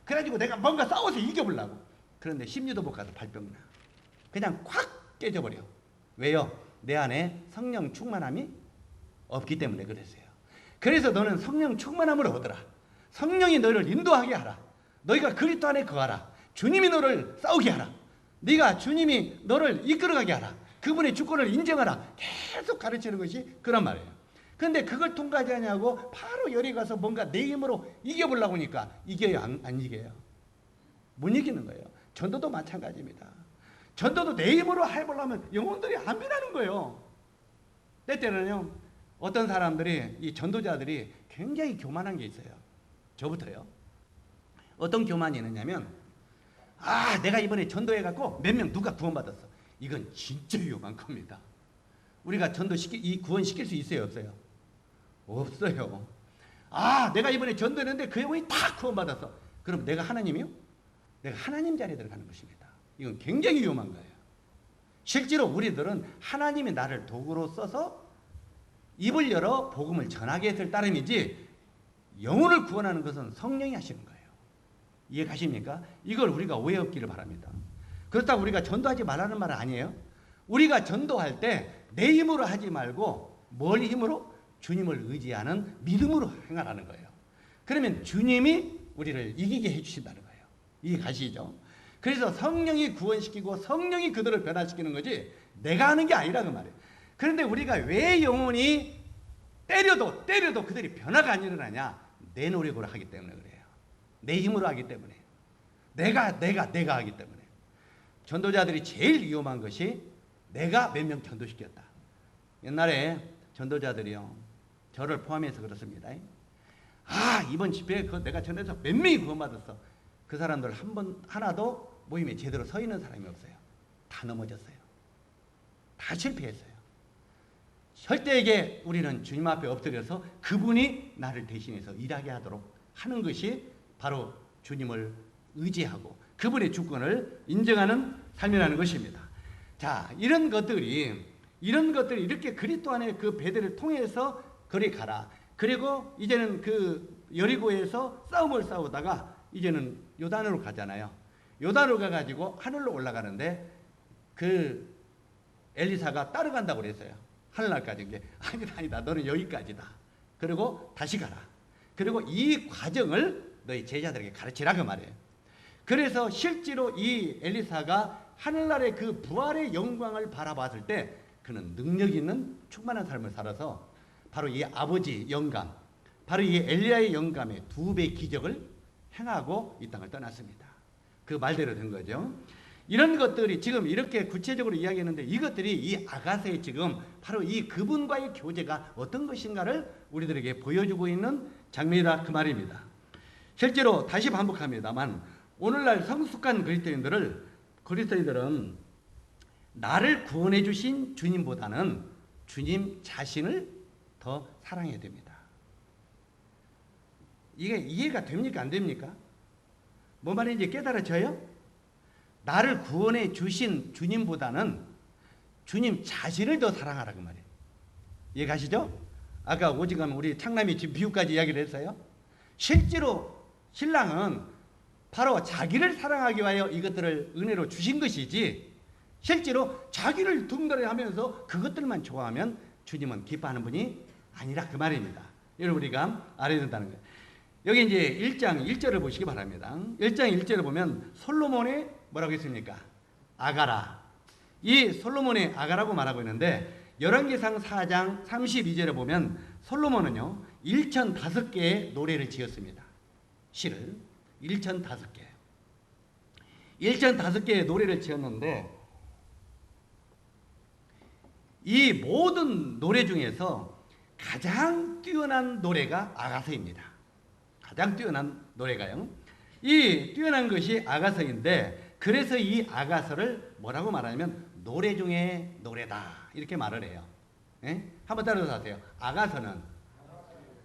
그래가지고 내가 뭔가 싸워서 이겨보려고. 그런데 심리도 못 가서 발병나. 그냥 콱 깨져버려. 왜요? 내 안에 성령 충만함이 없기 때문에 그랬어요. 그래서 너는 성령 충만함을 얻어라. 성령이 너를 인도하게 하라. 너희가 그리스도 안에 거하라. 주님이 너를 싸우게 하라. 네가 주님이 너를 이끌어가게 하라. 그분의 주권을 인정하라. 계속 가르치는 것이 그런 말이에요. 그런데 그걸 통과하지 않냐고 바로 열이 가서 뭔가 내 힘으로 이겨보려고 하니까 이겨요? 안 이겨요? 못 이기는 거예요. 전도도 마찬가지입니다. 전도도 내 힘으로 해보려면 영혼들이 안 변하는 거예요. 때때는요, 어떤 사람들이, 이 전도자들이 굉장히 교만한 게 있어요. 저부터요. 어떤 교만이 있느냐면, 내가 이번에 전도해갖고 몇 명 누가 구원받았어. 이건 진짜 위험한 겁니다. 우리가 이 구원시킬 수 있어요, 없어요? 없어요. 내가 이번에 전도했는데 그 영혼이 다 구원받았어. 그럼 내가 하나님이요? 내가 하나님 자리에 들어가는 것입니다. 이건 굉장히 위험한 거예요. 실제로 우리들은 하나님이 나를 도구로 써서 입을 열어 복음을 전하게 했을 따름이지 영혼을 구원하는 것은 성령이 하시는 거예요. 이해 가십니까? 이걸 우리가 오해 없기를 바랍니다. 그렇다고 우리가 전도하지 말라는 말은 아니에요. 우리가 전도할 때 내 힘으로 하지 말고 뭘 힘으로? 주님을 의지하는 믿음으로 행하라는 거예요. 그러면 주님이 우리를 이기게 해주신다는 거예요. 이해 가시죠? 그래서 성령이 구원시키고 성령이 그들을 변화시키는 거지 내가 하는 게 아니라 그 말이에요. 그런데 우리가 왜 영혼이 때려도 그들이 변화가 안 일어나냐? 내 노력으로 하기 때문에 그래요. 내 힘으로 하기 때문에. 내가 하기 때문에. 전도자들이 제일 위험한 것이 내가 몇 명 전도시켰다. 옛날에 전도자들이요, 저를 포함해서 그렇습니다. 이번 집회에 내가 전해서 몇 명이 구원받았어. 그 사람들 하나도 모임에 제대로 서 있는 사람이 없어요. 다 넘어졌어요. 다 실패했어요. 절대에게 우리는 주님 앞에 엎드려서 그분이 나를 대신해서 일하게 하도록 하는 것이 바로 주님을 의지하고 그분의 주권을 인정하는 삶이라는 것입니다. 자, 이런 것들이 이렇게 그리스도 안에 그 베델을 통해서 거리 가라. 그리고 이제는 그 여리고에서 싸움을 싸우다가 이제는 요단으로 가잖아요. 요단으로 가가지고 하늘로 올라가는데 그 엘리사가 따라간다고 그랬어요. 하늘나라까지. 이게 아니다. 너는 여기까지다. 그리고 다시 가라. 그리고 이 과정을 너희 제자들에게 가르치라 그 말이에요. 그래서 실제로 이 엘리사가 하늘나라의 그 부활의 영광을 바라봤을 때 그는 능력 있는 충만한 삶을 살아서 바로 이 아버지 영감, 바로 이 엘리야의 영감의 2배 기적을 행하고 이 땅을 떠났습니다. 그 말대로 된 거죠. 이런 것들이 지금 이렇게 구체적으로 이야기했는데 이것들이 이 아가서의 지금 바로 이 그분과의 교제가 어떤 것인가를 우리들에게 보여주고 있는 장면이다 그 말입니다. 실제로 다시 반복합니다만 오늘날 성숙한 그리스도인들은 나를 구원해 주신 주님보다는 주님 자신을 더 사랑해야 됩니다. 이게 이해가 됩니까? 안 됩니까? 뭐 말인지 깨달아져요? 나를 구원해 주신 주님보다는 주님 자신을 더 사랑하라 그 말이에요. 이해가시죠? 아까 오직하면 우리 창남이 지금 비유까지 이야기를 했어요. 실제로 신랑은 바로 자기를 사랑하기 위하여 이것들을 은혜로 주신 것이지 실제로 자기를 둥달해 하면서 그것들만 좋아하면 주님은 기뻐하는 분이 아니라 그 말입니다. 이걸 우리가 알아야 된다는 거예요. 여기 이제 1장 1절을 보시기 바랍니다. 1장 1절을 보면 솔로몬의 뭐라고 했습니까? 아가라. 이 솔로몬의 아가라고 말하고 있는데 열왕기상 4장 32절에 보면 솔로몬은요 1005개의 노래를 지었습니다. 시를 1005개. 1005개의 노래를 지었는데 이 모든 노래 중에서 가장 뛰어난 노래가 아가서입니다. 가장 뛰어난 노래가요. 이 뛰어난 것이 아가서인데 그래서 이 아가서를 뭐라고 말하냐면 노래 중에 노래다 이렇게 말을 해요. 예? 한번 따라서 하세요. 아가서는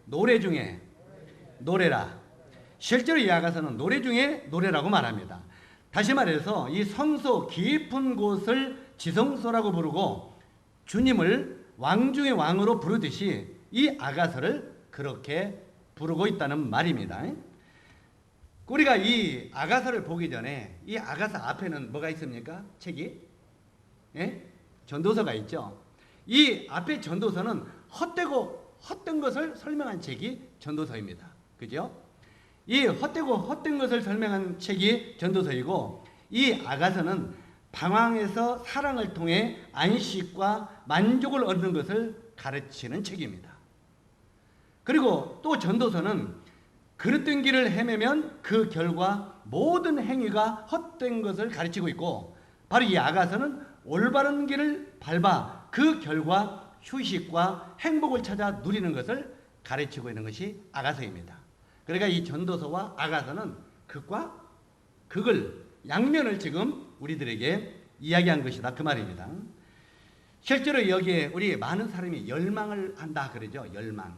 노래 중에 노래라. 실제로 이 아가서는 노래 중에 노래라고 말합니다. 다시 말해서 이 성소 깊은 곳을 지성소라고 부르고 주님을 왕 중의 왕으로 부르듯이 이 아가서를 그렇게 부르고 있다는 말입니다. 우리가 이 아가서를 보기 전에 이 아가서 앞에는 뭐가 있습니까? 책이? 예? 전도서가 있죠. 이 앞에 전도서는 헛된 것을 설명한 책이 전도서입니다. 그죠? 이 헛된 것을 설명한 책이 전도서이고 이 아가서는 방황에서 사랑을 통해 안식과 만족을 얻는 것을 가르치는 책입니다. 그리고 또 전도서는 그릇된 길을 헤매면 그 결과 모든 행위가 헛된 것을 가르치고 있고 바로 이 아가서는 올바른 길을 밟아 그 결과 휴식과 행복을 찾아 누리는 것을 가르치고 있는 것이 아가서입니다. 그러니까 이 전도서와 아가서는 극과 극을 양면을 지금 우리들에게 이야기한 것이다 그 말입니다. 실제로 여기에 우리 많은 사람이 열망을 한다 그러죠. 열망.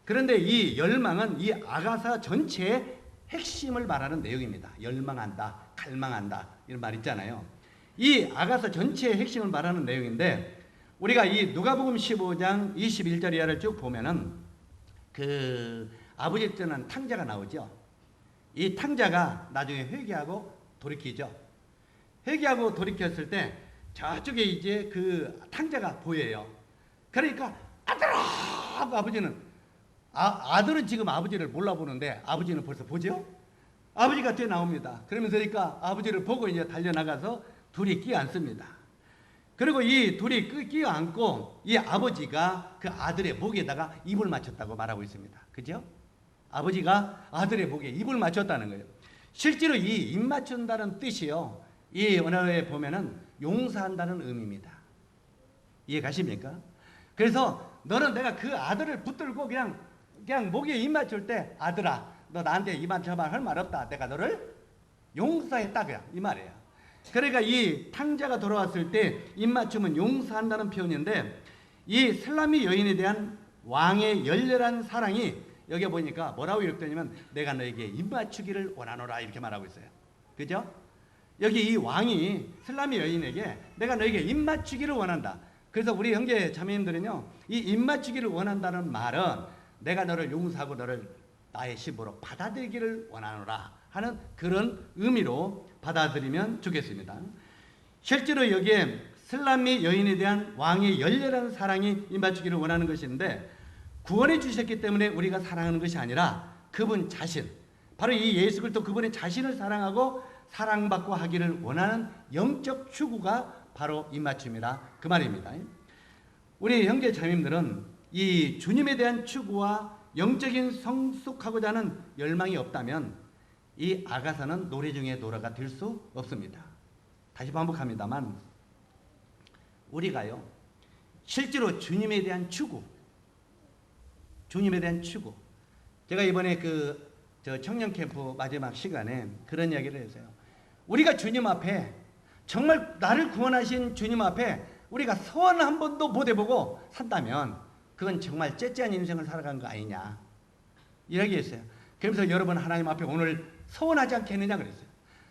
그런데 이 열망은 이 아가서 전체의 핵심을 말하는 내용입니다. 열망한다, 갈망한다 이런 말 있잖아요. 이 아가서 전체의 핵심을 말하는 내용인데 우리가 이 누가복음 15장 21절 이하를 쭉 보면은 그 아버지 때는 탕자가 나오죠. 이 탕자가 나중에 회개하고 돌이키죠. 회개하고 돌이켰을 때 저쪽에 이제 그 탕자가 보여요. 그러니까 아들아 하고 아버지는 아들은 지금 아버지를 몰라보는데 아버지는 벌써 보죠. 아버지가 뒤에 나옵니다. 그러면서 그러니까 아버지를 보고 이제 달려나가서 둘이 끼어앉습니다. 그리고 이 둘이 끼어앉고 이 아버지가 그 아들의 목에다가 입을 맞췄다고 말하고 있습니다. 그죠? 아버지가 아들의 목에 입을 맞췄다는 거예요. 실제로 이 입 맞춘다는 뜻이요. 이 언어에 보면은 용서한다는 의미입니다. 이해 가십니까? 그래서 너는 내가 그 아들을 붙들고 그냥 목에 입 맞출 때 아들아 너 나한테 입 맞춰봐 할 말 없다. 내가 너를 용서했다 그냥 이 말이에요. 그러니까 이 탕자가 돌아왔을 때 입 맞춤은 용서한다는 표현인데 이 슬라미 여인에 대한 왕의 열렬한 사랑이 여기 보니까 뭐라고 기록되냐면 내가 너에게 입 맞추기를 원하노라 이렇게 말하고 있어요. 그죠? 여기 이 왕이 슬라미 여인에게 내가 너에게 입 맞추기를 원한다. 그래서 우리 형제 자매님들은요 이 입 맞추기를 원한다는 말은 내가 너를 용서하고 너를 나의 신부로 받아들이기를 원하노라 하는 그런 의미로 받아들이면 좋겠습니다. 실제로 여기에 슬람미 여인에 대한 왕의 열렬한 사랑이 임하시기를 원하는 것인데, 구원해 주셨기 때문에 우리가 사랑하는 것이 아니라 그분 자신, 바로 이 예수 그리스도 그분의 자신을 사랑하고 사랑받고 하기를 원하는 영적 추구가 바로 입맞춤이라 그 말입니다. 우리 형제 자매님들은 이 주님에 대한 추구와 영적인 성숙하고자 하는 열망이 없다면 이 아가서는 노래 중에 노래가 될 수 없습니다. 다시 반복합니다만, 우리가요 실제로 주님에 대한 추구, 제가 이번에 저 청년 캠프 마지막 시간에 그런 이야기를 했어요. 우리가 주님 앞에, 정말 나를 구원하신 주님 앞에 우리가 서원 한 번도 못 해보고 산다면 그건 정말 째째한 인생을 살아간 거 아니냐 이야기했어요. 그러면서 여러분 하나님 앞에 오늘 서원하지 않겠느냐 그랬어요.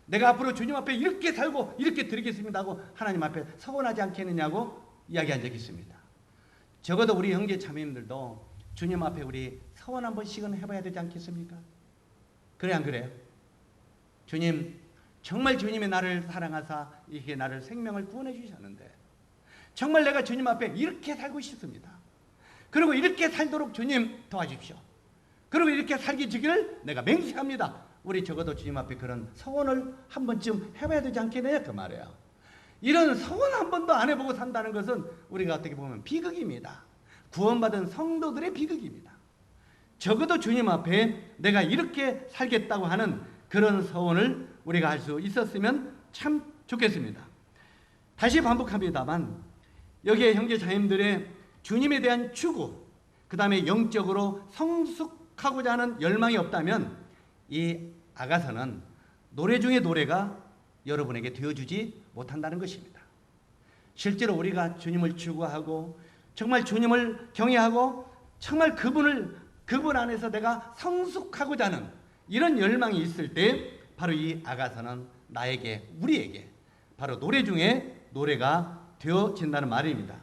내가 앞으로 주님 앞에 이렇게 살고 이렇게 드리겠습니다 하고 하나님 앞에 서원하지 않겠느냐고 이야기한 적이 있습니다. 적어도 우리 형제 자매님들도 주님 앞에 우리 서원 한 번씩은 해봐야 되지 않겠습니까? 그래 안 그래요? 주님, 정말 주님이 나를 사랑하사 이게 나를 생명을 구원해 주셨는데 정말 내가 주님 앞에 이렇게 살고 싶습니다. 그리고 이렇게 살도록 주님 도와주십시오. 그리고 이렇게 살기 주기를 내가 맹세합니다. 우리 적어도 주님 앞에 그런 서원을 한 번쯤 해봐야 되지 않겠느냐 그 말이에요. 이런 서원 한 번도 안 해보고 산다는 것은 우리가 어떻게 보면 비극입니다. 구원받은 성도들의 비극입니다. 적어도 주님 앞에 내가 이렇게 살겠다고 하는 그런 서원을 우리가 할 수 있었으면 참 좋겠습니다. 다시 반복합니다만, 여기에 형제 자매님들의 주님에 대한 추구, 그 다음에 영적으로 성숙하고자 하는 열망이 없다면 이 아가서는 노래 중에 노래가 여러분에게 되어주지 못한다는 것입니다. 실제로 우리가 주님을 추구하고 정말 주님을 경외하고 정말 그분 안에서 내가 성숙하고자 하는 이런 열망이 있을 때 바로 이 아가서는 나에게, 우리에게 바로 노래 중에 노래가 되어진다는 말입니다.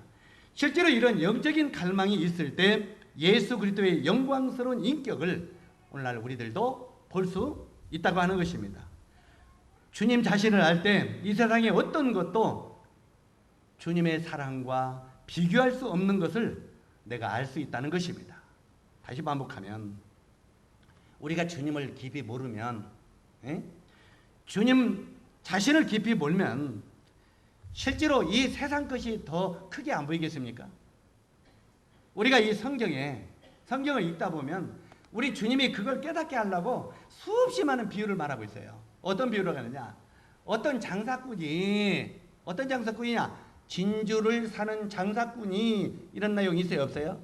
실제로 이런 영적인 갈망이 있을 때 예수 그리스도의 영광스러운 인격을 오늘날 우리들도 볼 수 있다고 하는 것입니다. 주님 자신을 알 때 이 세상의 어떤 것도 주님의 사랑과 비교할 수 없는 것을 내가 알 수 있다는 것입니다. 다시 반복하면, 우리가 주님을 깊이 모르면, 주님 자신을 깊이 몰면 실제로 이 세상 것이 더 크게 안 보이겠습니까? 우리가 이 성경을 읽다 보면 우리 주님이 그걸 깨닫게 하려고 수없이 많은 비유를 말하고 있어요. 어떤 비유를 하느냐? 어떤 장사꾼이냐? 진주를 사는 장사꾼이, 이런 내용이 있어요, 없어요?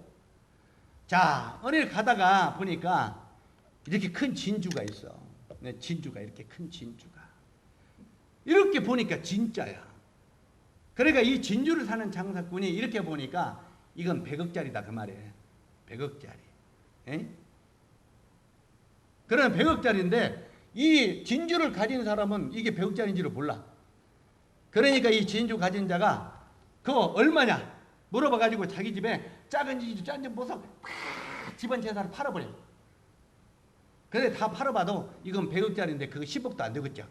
자, 어느 가다가 보니까 이렇게 큰 진주가 있어. 진주가, 이렇게 큰 진주가. 이렇게 보니까 진짜야. 그러니까 이 진주를 사는 장사꾼이 이렇게 보니까 이건 100억짜리다 그 말이에요. 100억짜리. 그런 100억짜리인데 이 진주를 가진 사람은 이게 100억짜리인지를 몰라. 그러니까 이 진주 가진 자가 그거 얼마냐 물어봐가지고 자기 집에 작은 진주 짠좀 보석 집안 재산을 팔아버려. 그래 다 팔아봐도 이건 100억짜리인데 그거 10억도 안 되겠죠.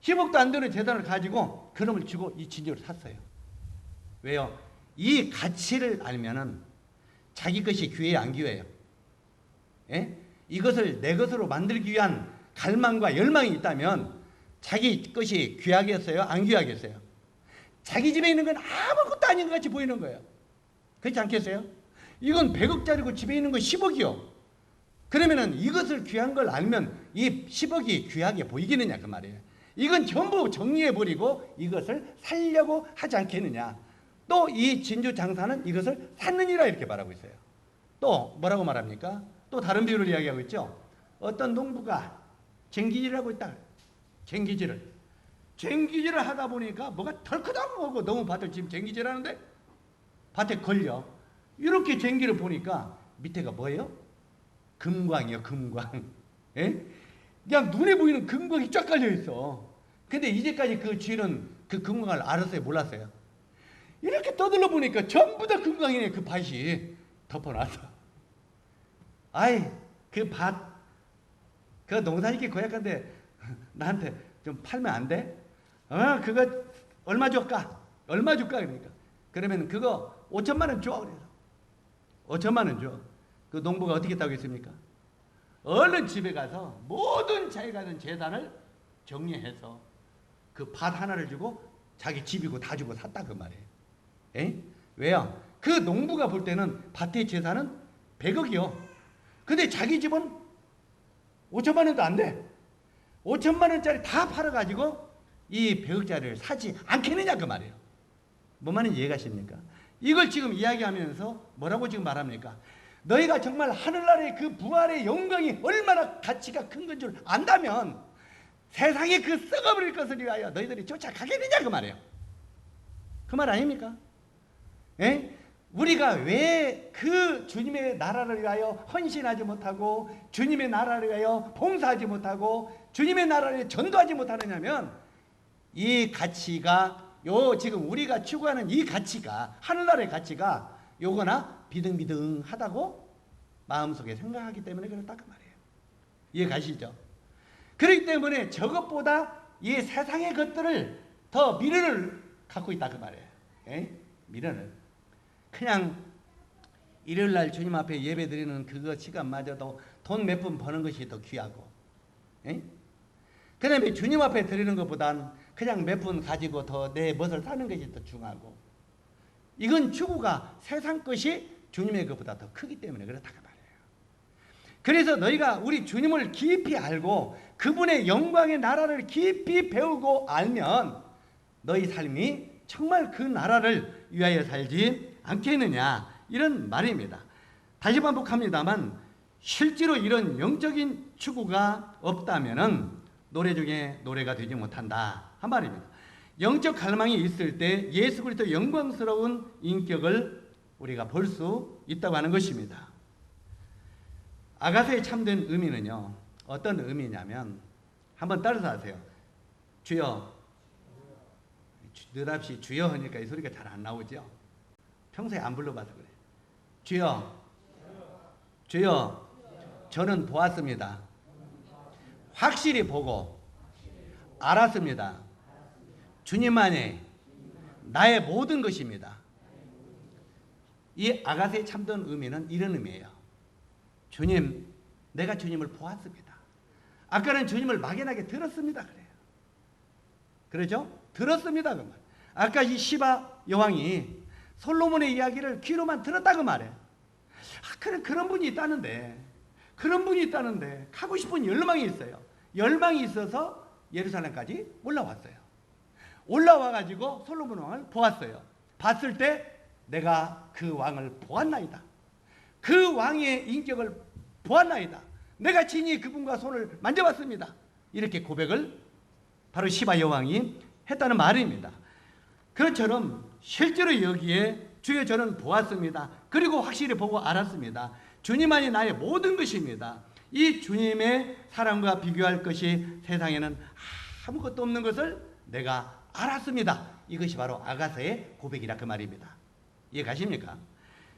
10억도 안 되는 재산을 가지고 그놈을 주고 이 진주를 샀어요. 왜요? 이 가치를 알면은 자기 것이 귀해요, 안 귀해요? 이것을 내 것으로 만들기 위한 갈망과 열망이 있다면 자기 것이 귀하겠어요? 안 귀하겠어요? 자기 집에 있는 건 아무것도 아닌 것 같이 보이는 거예요. 그렇지 않겠어요? 이건 100억짜리고 집에 있는 건 10억이요. 그러면은 이것을 귀한 걸 알면 이 10억이 귀하게 보이겠느냐 그 말이에요. 이건 전부 정리해버리고 이것을 살려고 하지 않겠느냐. 또 이 진주 장사는 이것을 샀느니라 이렇게 말하고 있어요. 또 뭐라고 말합니까? 또 다른 비유를 이야기하고 있죠. 어떤 농부가 쟁기질을 하고 있다. 쟁기질을 하다 보니까 뭐가 덜커덩 오고 너무 밭을 지금 쟁기질 하는데 밭에 걸려. 이렇게 쟁기를 보니까 밑에가 뭐예요? 금광이요, 금광. 그냥 눈에 보이는 금광이 쫙 깔려 있어. 근데 이제까지 그 주인은 그 금광을 알았어요, 몰랐어요? 이렇게 떠들러 보니까 전부 다 금광이네. 그 밭이 덮어놨어. 아이, 그 밭, 그 농사짓기 고약한데 나한테 좀 팔면 안 돼? 그거 얼마 줄까? 얼마 줄까? 그러니까. 그러면 그거 5천만 원 줘. 그래서 5천만 원 줘. 그 농부가 어떻게 따겠습니까? 얼른 집에 가서 모든 자기가 가진 재산을 정리해서 그 밭 하나를 주고 자기 집이고 다 주고 샀다 그 말이에요. 에? 왜요? 그 농부가 볼 때는 밭의 재산은 100억이요. 근데 자기 집은 5천만 원도 안 돼. 5천만 원짜리 다 팔아가지고 이 100억짜리를 사지 않겠느냐 그 말이에요. 뭔 말인지 이해가십니까? 이걸 지금 이야기하면서 뭐라고 지금 말합니까? 너희가 정말 하늘나라의 그 부활의 영광이 얼마나 가치가 큰 건 줄 안다면 세상에 그 썩어버릴 것을 위하여 너희들이 쫓아가겠느냐 그 말이에요. 그 말 아닙니까? 에? 우리가 왜 그 주님의 나라를 위하여 헌신하지 못하고 주님의 나라를 위하여 봉사하지 못하고 주님의 나라를 전도하지 못하느냐면 이 가치가 지금 우리가 추구하는 이 가치가 하늘나라의 가치가 요거나 비등비등하다고 마음속에 생각하기 때문에 그렇다 그 말이에요. 이해 가시죠? 그렇기 때문에 저것보다 이 세상의 것들을 더 미련을 갖고 있다 그 말이에요. 에? 미련을. 그냥 일요일날 주님 앞에 예배 드리는 그거 시간마저도 돈 몇 푼 버는 것이 더 귀하고, 그 다음에 주님 앞에 드리는 것보단 그냥 몇 푼 가지고 더 내 멋을 사는 것이 더 중요하고, 이건 추구가 세상 것이 주님의 것보다 더 크기 때문에 그렇다 그 말이에요. 그래서 너희가 우리 주님을 깊이 알고 그분의 영광의 나라를 깊이 배우고 알면 너희 삶이 정말 그 나라를 위하여 살지 않겠느냐 이런 말입니다. 다시 반복합니다만 실제로 이런 영적인 추구가 없다면 노래 중에 노래가 되지 못한다 한 말입니다. 영적 갈망이 있을 때 예수 그리스도의 영광스러운 인격을 우리가 볼 수 있다고 하는 것입니다. 아가서의 참된 의미는요, 어떤 의미냐면 한번 따라서 하세요. 주여. 느닷없이 주여 하니까 이 소리가 잘 안 나오죠. 평소에 안 불러봐서 그래. 주여, 주여, 저는 보았습니다. 확실히 보고 알았습니다. 주님만이 나의 모든 것입니다. 이 아가서의 참된 의미는 이런 의미예요. 주님, 내가 주님을 보았습니다. 아까는 주님을 막연하게 들었습니다. 그래요. 그러죠? 들었습니다. 그 말. 아까 이 시바 여왕이 솔로몬의 이야기를 귀로만 들었다고 말해. 그래, 그런 분이 있다는데 가고 싶은 열망이 있어요. 열망이 있어서 예루살렘까지 올라왔어요. 올라와가지고 솔로몬 왕을 보았어요. 봤을 때 내가 그 왕을 보았나이다. 그 왕의 인격을 보았나이다. 내가 친히 그분과 손을 만져봤습니다. 이렇게 고백을 바로 시바 여왕이 했다는 말입니다. 그것처럼 실제로 여기에 주여 저는 보았습니다. 그리고 확실히 보고 알았습니다. 주님만이 나의 모든 것입니다. 이 주님의 사랑과 비교할 것이 세상에는 아무것도 없는 것을 내가 알았습니다. 이것이 바로 아가서의 고백이라 그 말입니다. 이해 가십니까?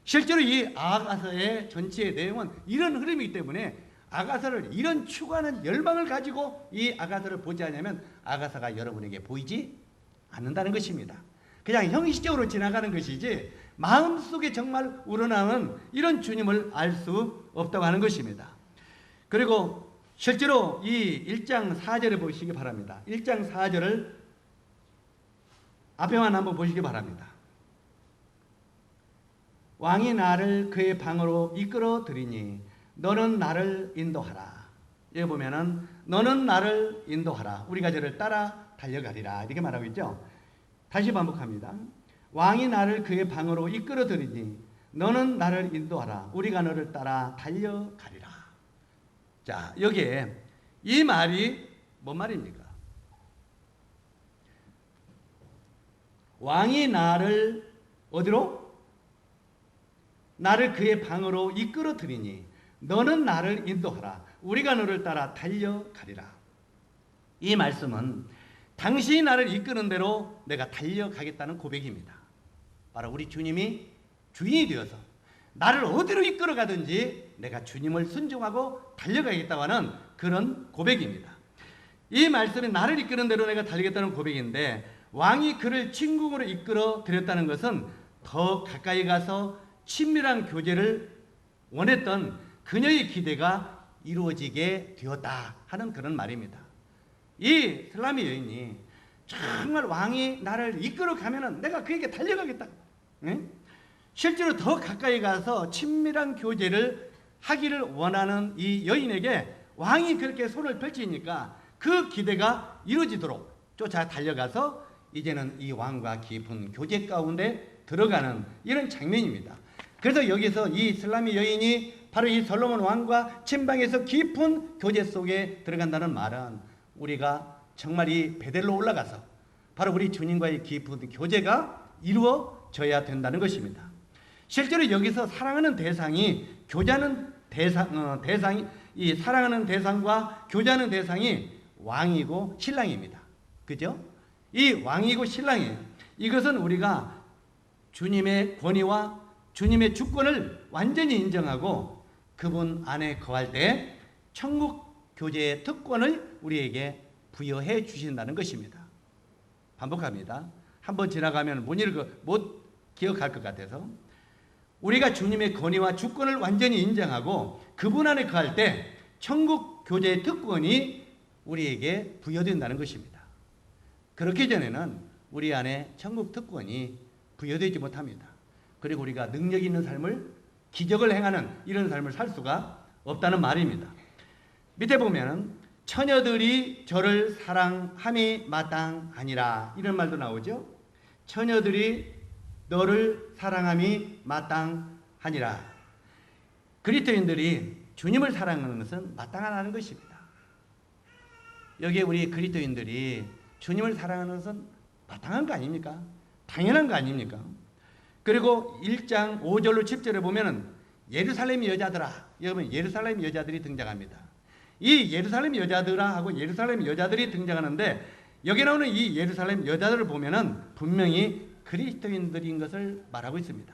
실제로 이 아가서의 전체의 내용은 이런 흐름이기 때문에 아가서를 이런 추구하는 열망을 가지고 이 아가서를 보지 않으면 아가서가 여러분에게 보이지 않는다는 것입니다. 그냥 형식적으로 지나가는 것이지 마음속에 정말 우러나오는 이런 주님을 알 수 없다고 하는 것입니다. 그리고 실제로 이 1장 4절을 보시기 바랍니다. 1장 4절을 앞에만 한번 보시기 바랍니다. 왕이 나를 그의 방으로 이끌어 들이니 너는 나를 인도하라. 여기 보면은 너는 나를 인도하라. 우리가 저를 따라 달려가리라. 이렇게 말하고 있죠. 다시 반복합니다. 왕이 나를 그의 방으로 이끌어 들이니 너는 나를 인도하라. 우리가 너를 따라 달려가리라. 자, 여기에 이 말이 뭔 말입니까? 왕이 나를 어디로? 나를 그의 방으로 이끌어 들이니 너는 나를 인도하라. 우리가 너를 따라 달려가리라. 이 말씀은 당신이 나를 이끄는 대로 내가 달려가겠다는 고백입니다. 바로 우리 주님이 주인이 되어서 나를 어디로 이끌어 가든지 내가 주님을 순종하고 달려가겠다고 하는 그런 고백입니다. 이 말씀이 나를 이끄는 대로 내가 달리겠다는 고백인데 왕이 그를 친궁으로 이끌어 들였다는 것은 더 가까이 가서 친밀한 교제를 원했던 그녀의 기대가 이루어지게 되었다 하는 그런 말입니다. 이 슬라미 여인이 정말 왕이 나를 이끌어 가면은 내가 그에게 달려가겠다. 네? 실제로 더 가까이 가서 친밀한 교제를 하기를 원하는 이 여인에게 왕이 그렇게 손을 펼치니까 그 기대가 이루어지도록 쫓아 달려가서 이제는 이 왕과 깊은 교제 가운데 들어가는 이런 장면입니다. 그래서 여기서 이 슬라미 여인이 바로 이 솔로몬 왕과 침방에서 깊은 교제 속에 들어간다는 말은 우리가 정말 이 베델로 올라가서 바로 우리 주님과의 깊은 교제가 이루어져야 된다는 것입니다. 실제로 여기서 사랑하는 대상이 교제하는 대상이 이 사랑하는 대상과 교제하는 대상이 왕이고 신랑입니다. 그죠? 이 왕이고 신랑이에요. 이것은 우리가 주님의 권위와 주님의 주권을 완전히 인정하고 그분 안에 거할 때 천국 교제의 특권을 우리에게 부여해 주신다는 것입니다. 반복합니다. 한번 지나가면 못 기억할 것 같아서 우리가 주님의 권위와 주권을 완전히 인정하고 그분 안에 거할 때 천국 교제의 특권이 우리에게 부여된다는 것입니다. 그렇기 전에는 우리 안에 천국 특권이 부여되지 못합니다. 그리고 우리가 능력 있는 삶을 기적을 행하는 이런 삶을 살 수가 없다는 말입니다. 밑에 보면 처녀들이 저를 사랑함이 마땅하니라 이런 말도 나오죠. 처녀들이 너를 사랑함이 마땅하니라. 그리스도인들이 주님을 사랑하는 것은 마땅하다는 것입니다. 여기에 우리 그리스도인들이 주님을 사랑하는 것은 마땅한 거 아닙니까? 당연한 거 아닙니까? 그리고 1장 5절로 10절에 보면은 예루살렘 여자들아, 여러분 예루살렘 여자들이 등장합니다. 이 예루살렘 여자들아 하고 예루살렘 여자들이 등장하는데 여기 나오는 이 예루살렘 여자들을 보면은 분명히 그리스도인들인 것을 말하고 있습니다.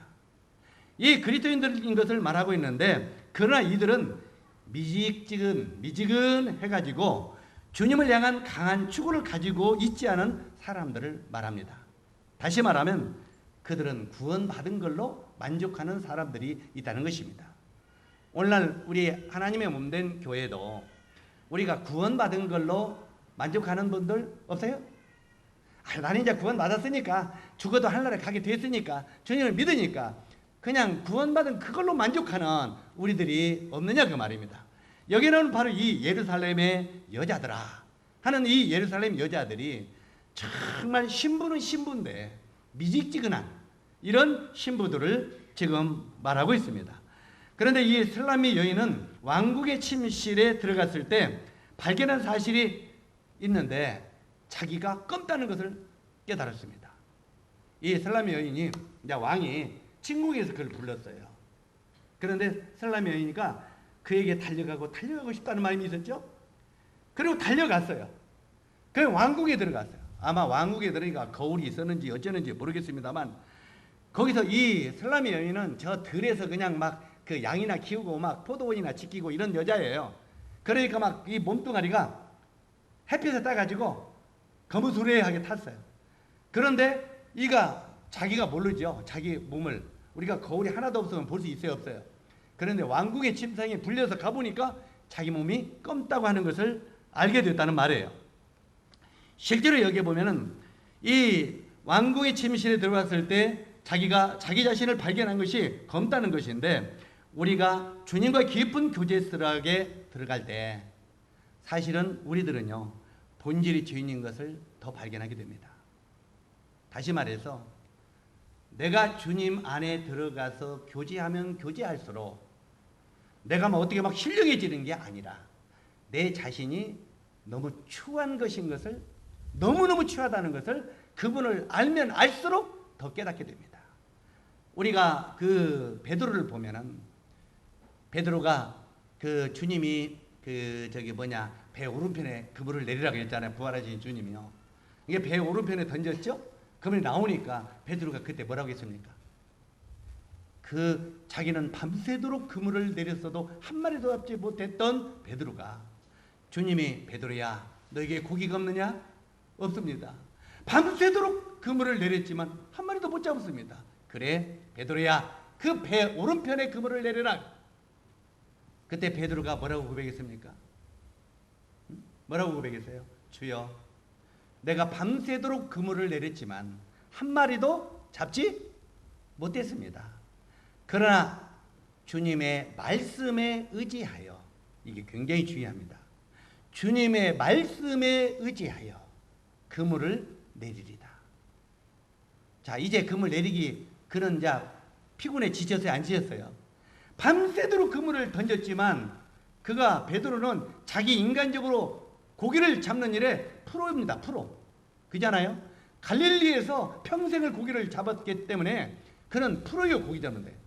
이 그리스도인들인 것을 말하고 있는데 그러나 이들은 미지근해가지고 주님을 향한 강한 추구를 가지고 있지 않은 사람들을 말합니다. 다시 말하면 그들은 구원받은 걸로 만족하는 사람들이 있다는 것입니다. 오늘날 우리 하나님의 몸된 교회도 우리가 구원받은 걸로 만족하는 분들 없어요? 나는 이제 구원받았으니까 죽어도 하늘나라에 가게 됐으니까 주님을 믿으니까 그냥 구원받은 그걸로 만족하는 우리들이 없느냐 그 말입니다. 여기는 바로 이 예루살렘의 여자들아 하는 이 예루살렘 여자들이 정말 신부는 신부인데 미직지근한 이런 신부들을 지금 말하고 있습니다. 그런데 이 슬라미 여인은 왕국의 침실에 들어갔을 때 발견한 사실이 있는데 자기가 검다는 것을 깨달았습니다. 이 슬라미 여인이 이제 왕이 침궁에서 그를 불렀어요. 그런데 슬라미 여인이가 그에게 달려가고 싶다는 마음이 있었죠. 그리고 달려갔어요. 그 왕국에 들어갔어요. 아마 왕국에 들어가니까 거울이 있었는지 어쩌는지 모르겠습니다만 거기서 이 슬라미 여인은 저 들에서 그냥 막 그 양이나 키우고 막 포도원이나 지키고 이런 여자예요. 그러니까 막 이 몸뚱아리가 햇빛에 따가지고 거무스레하게 탔어요. 그런데 이가 자기가 모르죠. 자기 몸을 우리가 거울이 하나도 없으면 볼 수 있어요, 없어요? 그런데 왕국의 침상에 불려서 가보니까 자기 몸이 검다고 하는 것을 알게 됐다는 말이에요. 실제로 여기에 보면은 이 왕궁의 침실에 들어갔을 때 자기가 자기 자신을 발견한 것이 검다는 것인데 우리가 주님과 깊은 교제스럽게 들어갈 때 사실은 우리들은요 본질이 주인인 것을 더 발견하게 됩니다. 다시 말해서 내가 주님 안에 들어가서 교제하면 교제할수록 내가 뭐 어떻게 막 힐링해지는 게 아니라 내 자신이 너무 추한 것인 것을 너무너무 추하다는 것을 그분을 알면 알수록 더 깨닫게 됩니다. 우리가 그 베드로를 보면은 베드로가 그 주님이 배 오른편에 그물을 내리라고 했잖아요. 부활하신 주님이요. 이게 배 오른편에 던졌죠? 그물이 나오니까 베드로가 그때 뭐라고 했습니까? 자기는 밤새도록 그물을 내렸어도 한 마리도 잡지 못했던 베드로가 주님이 베드로야 너에게 고기가 없느냐? 없습니다. 밤새도록 그물을 내렸지만 한 마리도 못 잡았습니다. 그래 베드로야, 그 배 오른편에 그물을 내려라. 그때 베드로가 뭐라고 고백했습니까? 뭐라고 고백했어요? 주여, 내가 밤새도록 그물을 내렸지만 한 마리도 잡지 못했습니다. 그러나 주님의 말씀에 의지하여, 이게 굉장히 중요합니다. 주님의 말씀에 의지하여 그물을 내리리다. 자, 이제 그물 내리기, 그는 자 피곤에 지쳐서 안 지쳤어요. 밤새도록 그물을 던졌지만 그가, 베드로는 자기 인간적으로 고기를 잡는 일에 프로입니다. 프로. 그잖아요. 갈릴리에서 평생을 고기를 잡았기 때문에 그는 프로예요, 고기 잡는데.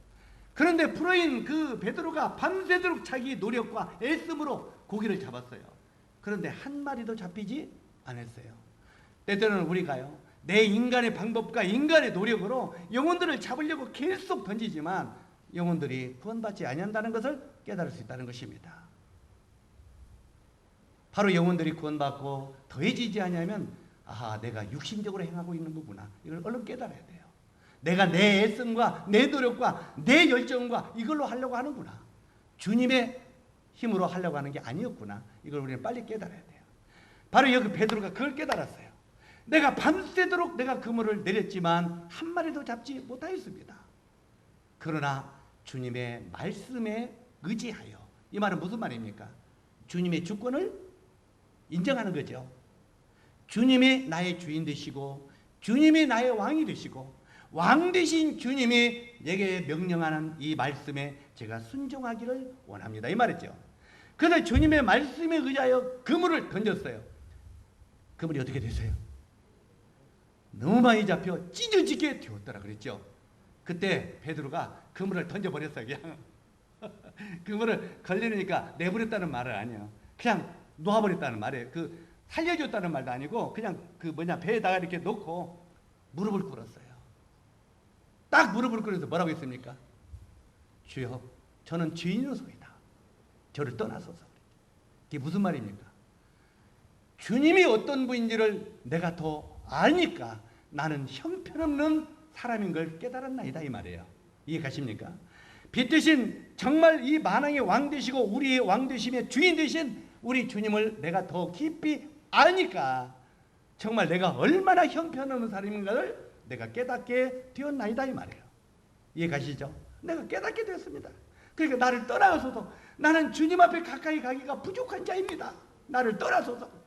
그런데 프로인 그 베드로가 밤새도록 자기 노력과 애씀으로 고기를 잡았어요. 그런데 한 마리도 잡히지 않았어요. 때때로는 우리가요, 내 인간의 방법과 인간의 노력으로 영혼들을 잡으려고 계속 던지지만 영혼들이 구원받지 아니한다는 것을 깨달을 수 있다는 것입니다. 바로 영혼들이 구원받고 더해지지 않으면, 아하, 내가 육신적으로 행하고 있는 거구나, 이걸 얼른 깨달아야 돼요. 내가 내 애씀과 내 노력과 내 열정과 이걸로 하려고 하는구나, 주님의 힘으로 하려고 하는 게 아니었구나, 이걸 우리는 빨리 깨달아야 돼요. 바로 여기 베드로가 그걸 깨달았어요. 내가 밤새도록 내가 그물을 내렸지만 한 마리도 잡지 못하였습니다. 그러나 주님의 말씀에 의지하여, 이 말은 무슨 말입니까? 주님의 주권을 인정하는 거죠. 주님이 나의 주인 되시고 주님이 나의 왕이 되시고 왕 되신 주님이 내게 명령하는 이 말씀에 제가 순종하기를 원합니다, 이 말이죠. 그래서 주님의 말씀에 의하여 그물을 던졌어요. 그물이 어떻게 됐어요? 너무 많이 잡혀 찢어지게 되었더라 그랬죠. 그때 베드로가 그물을 던져버렸어요. 그냥 그물을 걸리니까 내버렸다는 말은 아니에요. 그냥 놓아버렸다는 말이에요. 그 살려줬다는 말도 아니고 그냥 배에다가 이렇게 놓고 무릎을 꿇었어요. 딱 무릎을 꿇어서 뭐라고 했습니까? 주여, 저는 죄인으로서이다. 저를 떠나소서. 이게 무슨 말입니까? 주님이 어떤 분인지를 내가 더 아니까 나는 형편없는 사람인 걸 깨달았나이다, 이 말이에요. 이해 가십니까? 빛 대신 정말 이 만왕의 왕 되시고 우리의 왕 되심의 주인 되신 우리 주님을 내가 더 깊이 아니까 정말 내가 얼마나 형편없는 사람인가를 내가 깨닫게 되었나이다, 이 말이에요. 이해 가시죠? 내가 깨닫게 되었습니다. 그러니까 나를 떠나서도 나는 주님 앞에 가까이 가기가 부족한 자입니다. 나를 떠나서도.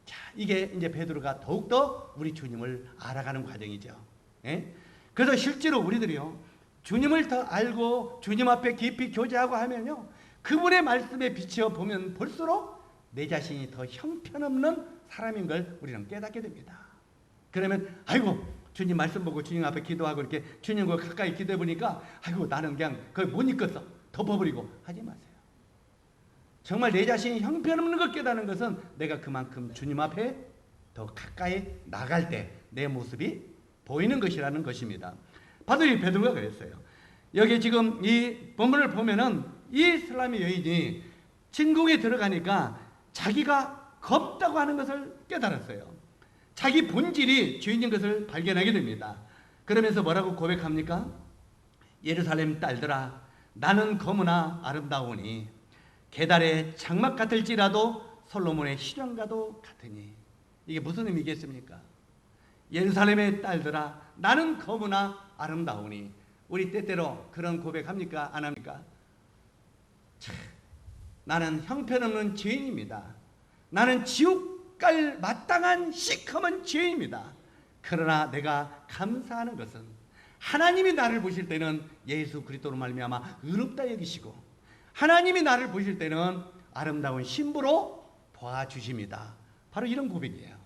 자, 이게 이제 베드로가 더욱더 우리 주님을 알아가는 과정이죠. 예? 그래서 실제로 우리들이요, 주님을 더 알고 주님 앞에 깊이 교제하고 하면요, 그분의 말씀에 비추어 보면 볼수록 내 자신이 더 형편없는 사람인 걸 우리는 깨닫게 됩니다. 그러면 아이고, 주님 말씀 보고 주님 앞에 기도하고 이렇게 주님과 가까이 기도해 보니까 아이고, 나는 그냥 거의 못 있겠어, 덮어버리고 하지 마세요. 정말 내 자신이 형편없는 걸 깨닫는 것은 내가 그만큼 주님 앞에 더 가까이 나갈 때 내 모습이 보이는 것이라는 것입니다. 바로 이 베드로가 그랬어요. 여기 지금 이 본문을 보면은 이 슬라미 여인이 진궁에 들어가니까 자기가 겁다고 하는 것을 깨달았어요. 자기 본질이 죄인인 것을 발견하게 됩니다. 그러면서 뭐라고 고백합니까? 예루살렘 딸들아, 나는 거무나 아름다우니 게달의 장막 같을지라도 솔로몬의 시련과도 같으니. 이게 무슨 의미겠습니까? 예루살렘의 딸들아, 나는 거무나 아름다우니. 우리 때때로 그런 고백합니까? 안 합니까? 참, 나는 형편없는 죄인입니다. 나는 지옥 갈 마땅한 시커먼 죄인입니다. 그러나 내가 감사하는 것은 하나님이 나를 보실 때는 예수 그리스도로 말미암아 의롭다 여기시고 하나님이 나를 보실 때는 아름다운 신부로 봐주십니다. 바로 이런 고백이에요.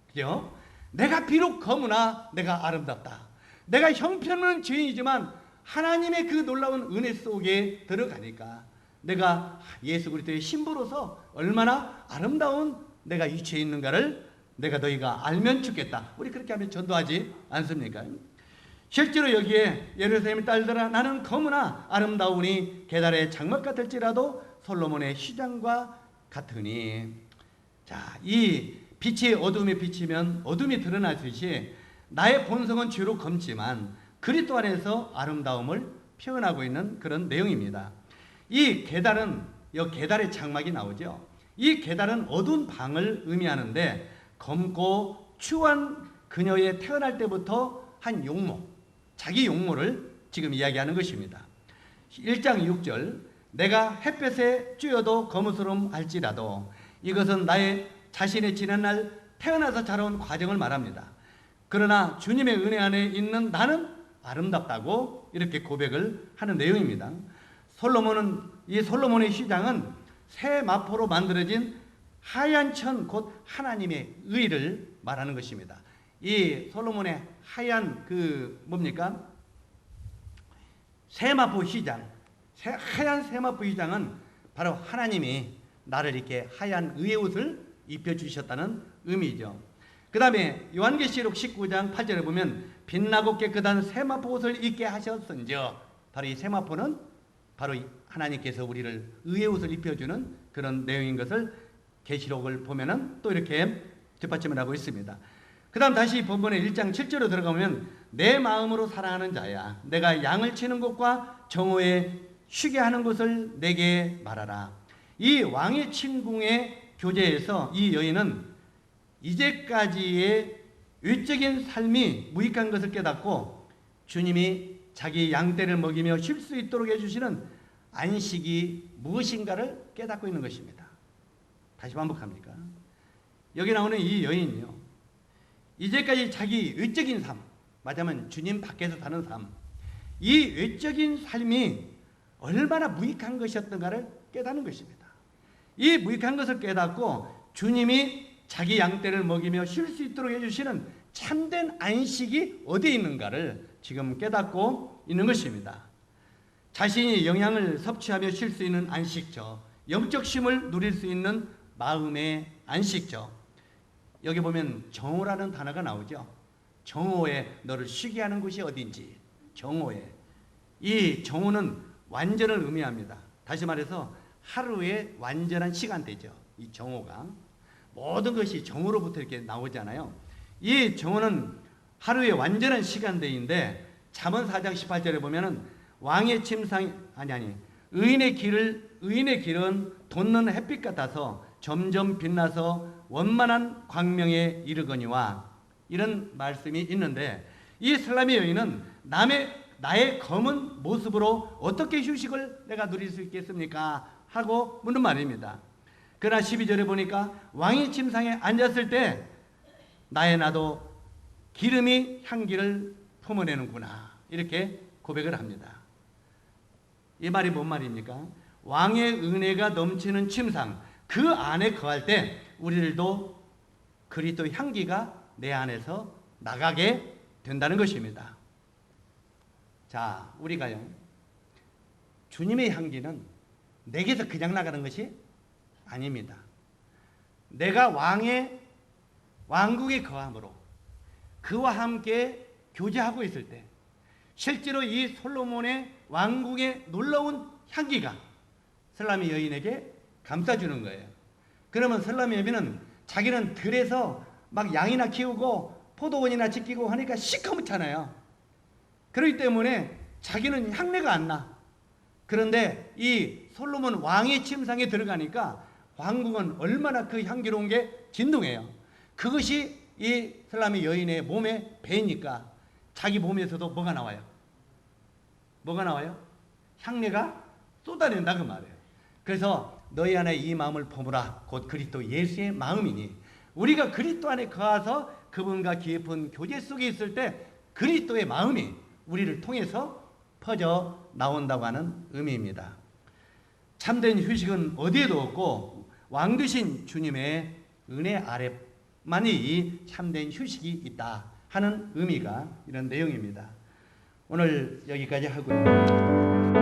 그죠? 내가 비록 거무나 내가 아름답다. 내가 형편없는 죄인이지만 하나님의 그 놀라운 은혜 속에 들어가니까 내가 예수 그리스도의 신부로서 얼마나 아름다운 내가 위치해 있는가를 내가 너희가 알면 좋겠다. 우리 그렇게 하면 전도하지 않습니까? 실제로 여기에 예루살렘의 딸들아, 나는 거무나 아름다우니 게달의 장막 같을지라도 솔로몬의 시장과 같으니. 자, 이 빛이 어둠에 비치면 어둠이 드러나듯이 나의 본성은 죄로 검지만 그리스도 안에서 아름다움을 표현하고 있는 그런 내용입니다. 이 계달은 계달의 장막이 나오죠. 이 계달은 어두운 방을 의미하는데 검고 추한 그녀의 태어날 때부터 한 용모, 자기 용모를 지금 이야기하는 것입니다. 1장 6절 내가 햇볕에 쬐어도 거무스름 할지라도 이것은 나의 자신의 지난날 태어나서 자라온 과정을 말합니다. 그러나 주님의 은혜 안에 있는 나는 아름답다고 이렇게 고백을 하는 내용입니다. 이 솔로몬의 휘장은 새 마포로 만들어진 하얀 천 곧 하나님의 의를 말하는 것입니다. 이 솔로몬의 하얀 뭡니까? 세마포 휘장, 하얀 세마포 휘장은 바로 하나님이 나를 이렇게 하얀 의의 옷을 입혀주셨다는 의미죠. 그 다음에 요한계시록 19장 8절에 보면 빛나고 깨끗한 세마포 옷을 입게 하셨은즉, 바로 이 세마포는 바로 하나님께서 우리를 의의 옷을 입혀주는 그런 내용인 것을 계시록을 보면은 또 이렇게 뒷받침을 하고 있습니다. 그 다음 다시 본문의 1장 7절로 들어가면 내 마음으로 사랑하는 자야 내가 양을 치는 곳과 정오에 쉬게 하는 곳을 내게 말하라. 이 왕의 침궁의 교제에서 이 여인은 이제까지의 외적인 삶이 무익한 것을 깨닫고 주님이 자기 양떼를 먹이며 쉴 수 있도록 해주시는 안식이 무엇인가를 깨닫고 있는 것입니다. 다시 반복합니까? 여기 나오는 이 여인이요, 이제까지 자기 외적인 삶, 말하자면 주님 밖에서 사는 삶, 이 외적인 삶이 얼마나 무익한 것이었던가를 깨닫는 것입니다. 이 무익한 것을 깨닫고 주님이 자기 양떼를 먹이며 쉴 수 있도록 해주시는 참된 안식이 어디에 있는가를 지금 깨닫고 있는 것입니다. 자신이 영양을 섭취하며 쉴 수 있는 안식처, 영적 쉼을 누릴 수 있는 마음의 안식처. 여기 보면 정오라는 단어가 나오죠. 정오에 너를 쉬게 하는 곳이 어딘지. 정오에. 이 정오는 완전을 의미합니다. 다시 말해서 하루의 완전한 시간대죠. 이 정오가. 모든 것이 정오로부터 이렇게 나오잖아요. 이 정오는 하루의 완전한 시간대인데 잠언 4장 18절에 보면은 왕의 침상이 의인의 길은 돋는 햇빛 같아서 점점 빛나서 원만한 광명에 이르거니와, 이런 말씀이 있는데, 이 슬람의 여인은 나의 검은 모습으로 어떻게 휴식을 내가 누릴 수 있겠습니까? 하고 묻는 말입니다. 그러나 12절에 보니까 왕의 침상에 앉았을 때 나도 기름이 향기를 품어내는구나, 이렇게 고백을 합니다. 이 말이 뭔 말입니까? 왕의 은혜가 넘치는 침상, 그 안에 거할 때 우리들도 그리스도의 향기가 내 안에서 나가게 된다는 것입니다. 자, 우리가요, 주님의 향기는 내게서 그냥 나가는 것이 아닙니다. 내가 왕국에 거함으로 그와 함께 교제하고 있을 때 실제로 이 솔로몬의 왕국의 놀라운 향기가 슬람의 여인에게 감싸주는 거예요. 그러면 슬람의 여인은 자기는 들에서 막 양이나 키우고 포도원이나 지키고 하니까 시커멓잖아요. 그렇기 때문에 자기는 향내가 안 나. 그런데 이 솔로몬 왕의 침상에 들어가니까 왕국은 얼마나 그 향기로운 게 진동해요. 그것이 이 슬람의 여인의 몸에 배이니까 자기 몸에서도 뭐가 나와요? 뭐가 나와요? 향내가 쏟아낸다 그 말이에요. 그래서 너희 안에 이 마음을 품으라, 곧 그리스도 예수의 마음이니, 우리가 그리스도 안에 거하서 그분과 깊은 교제 속에 있을 때 그리스도의 마음이 우리를 통해서 퍼져 나온다고 하는 의미입니다. 참된 휴식은 어디에도 없고 왕 되신 주님의 은혜 아래만이 이 참된 휴식이 있다 하는 의미가 이런 내용입니다. 오늘 여기까지 하고요.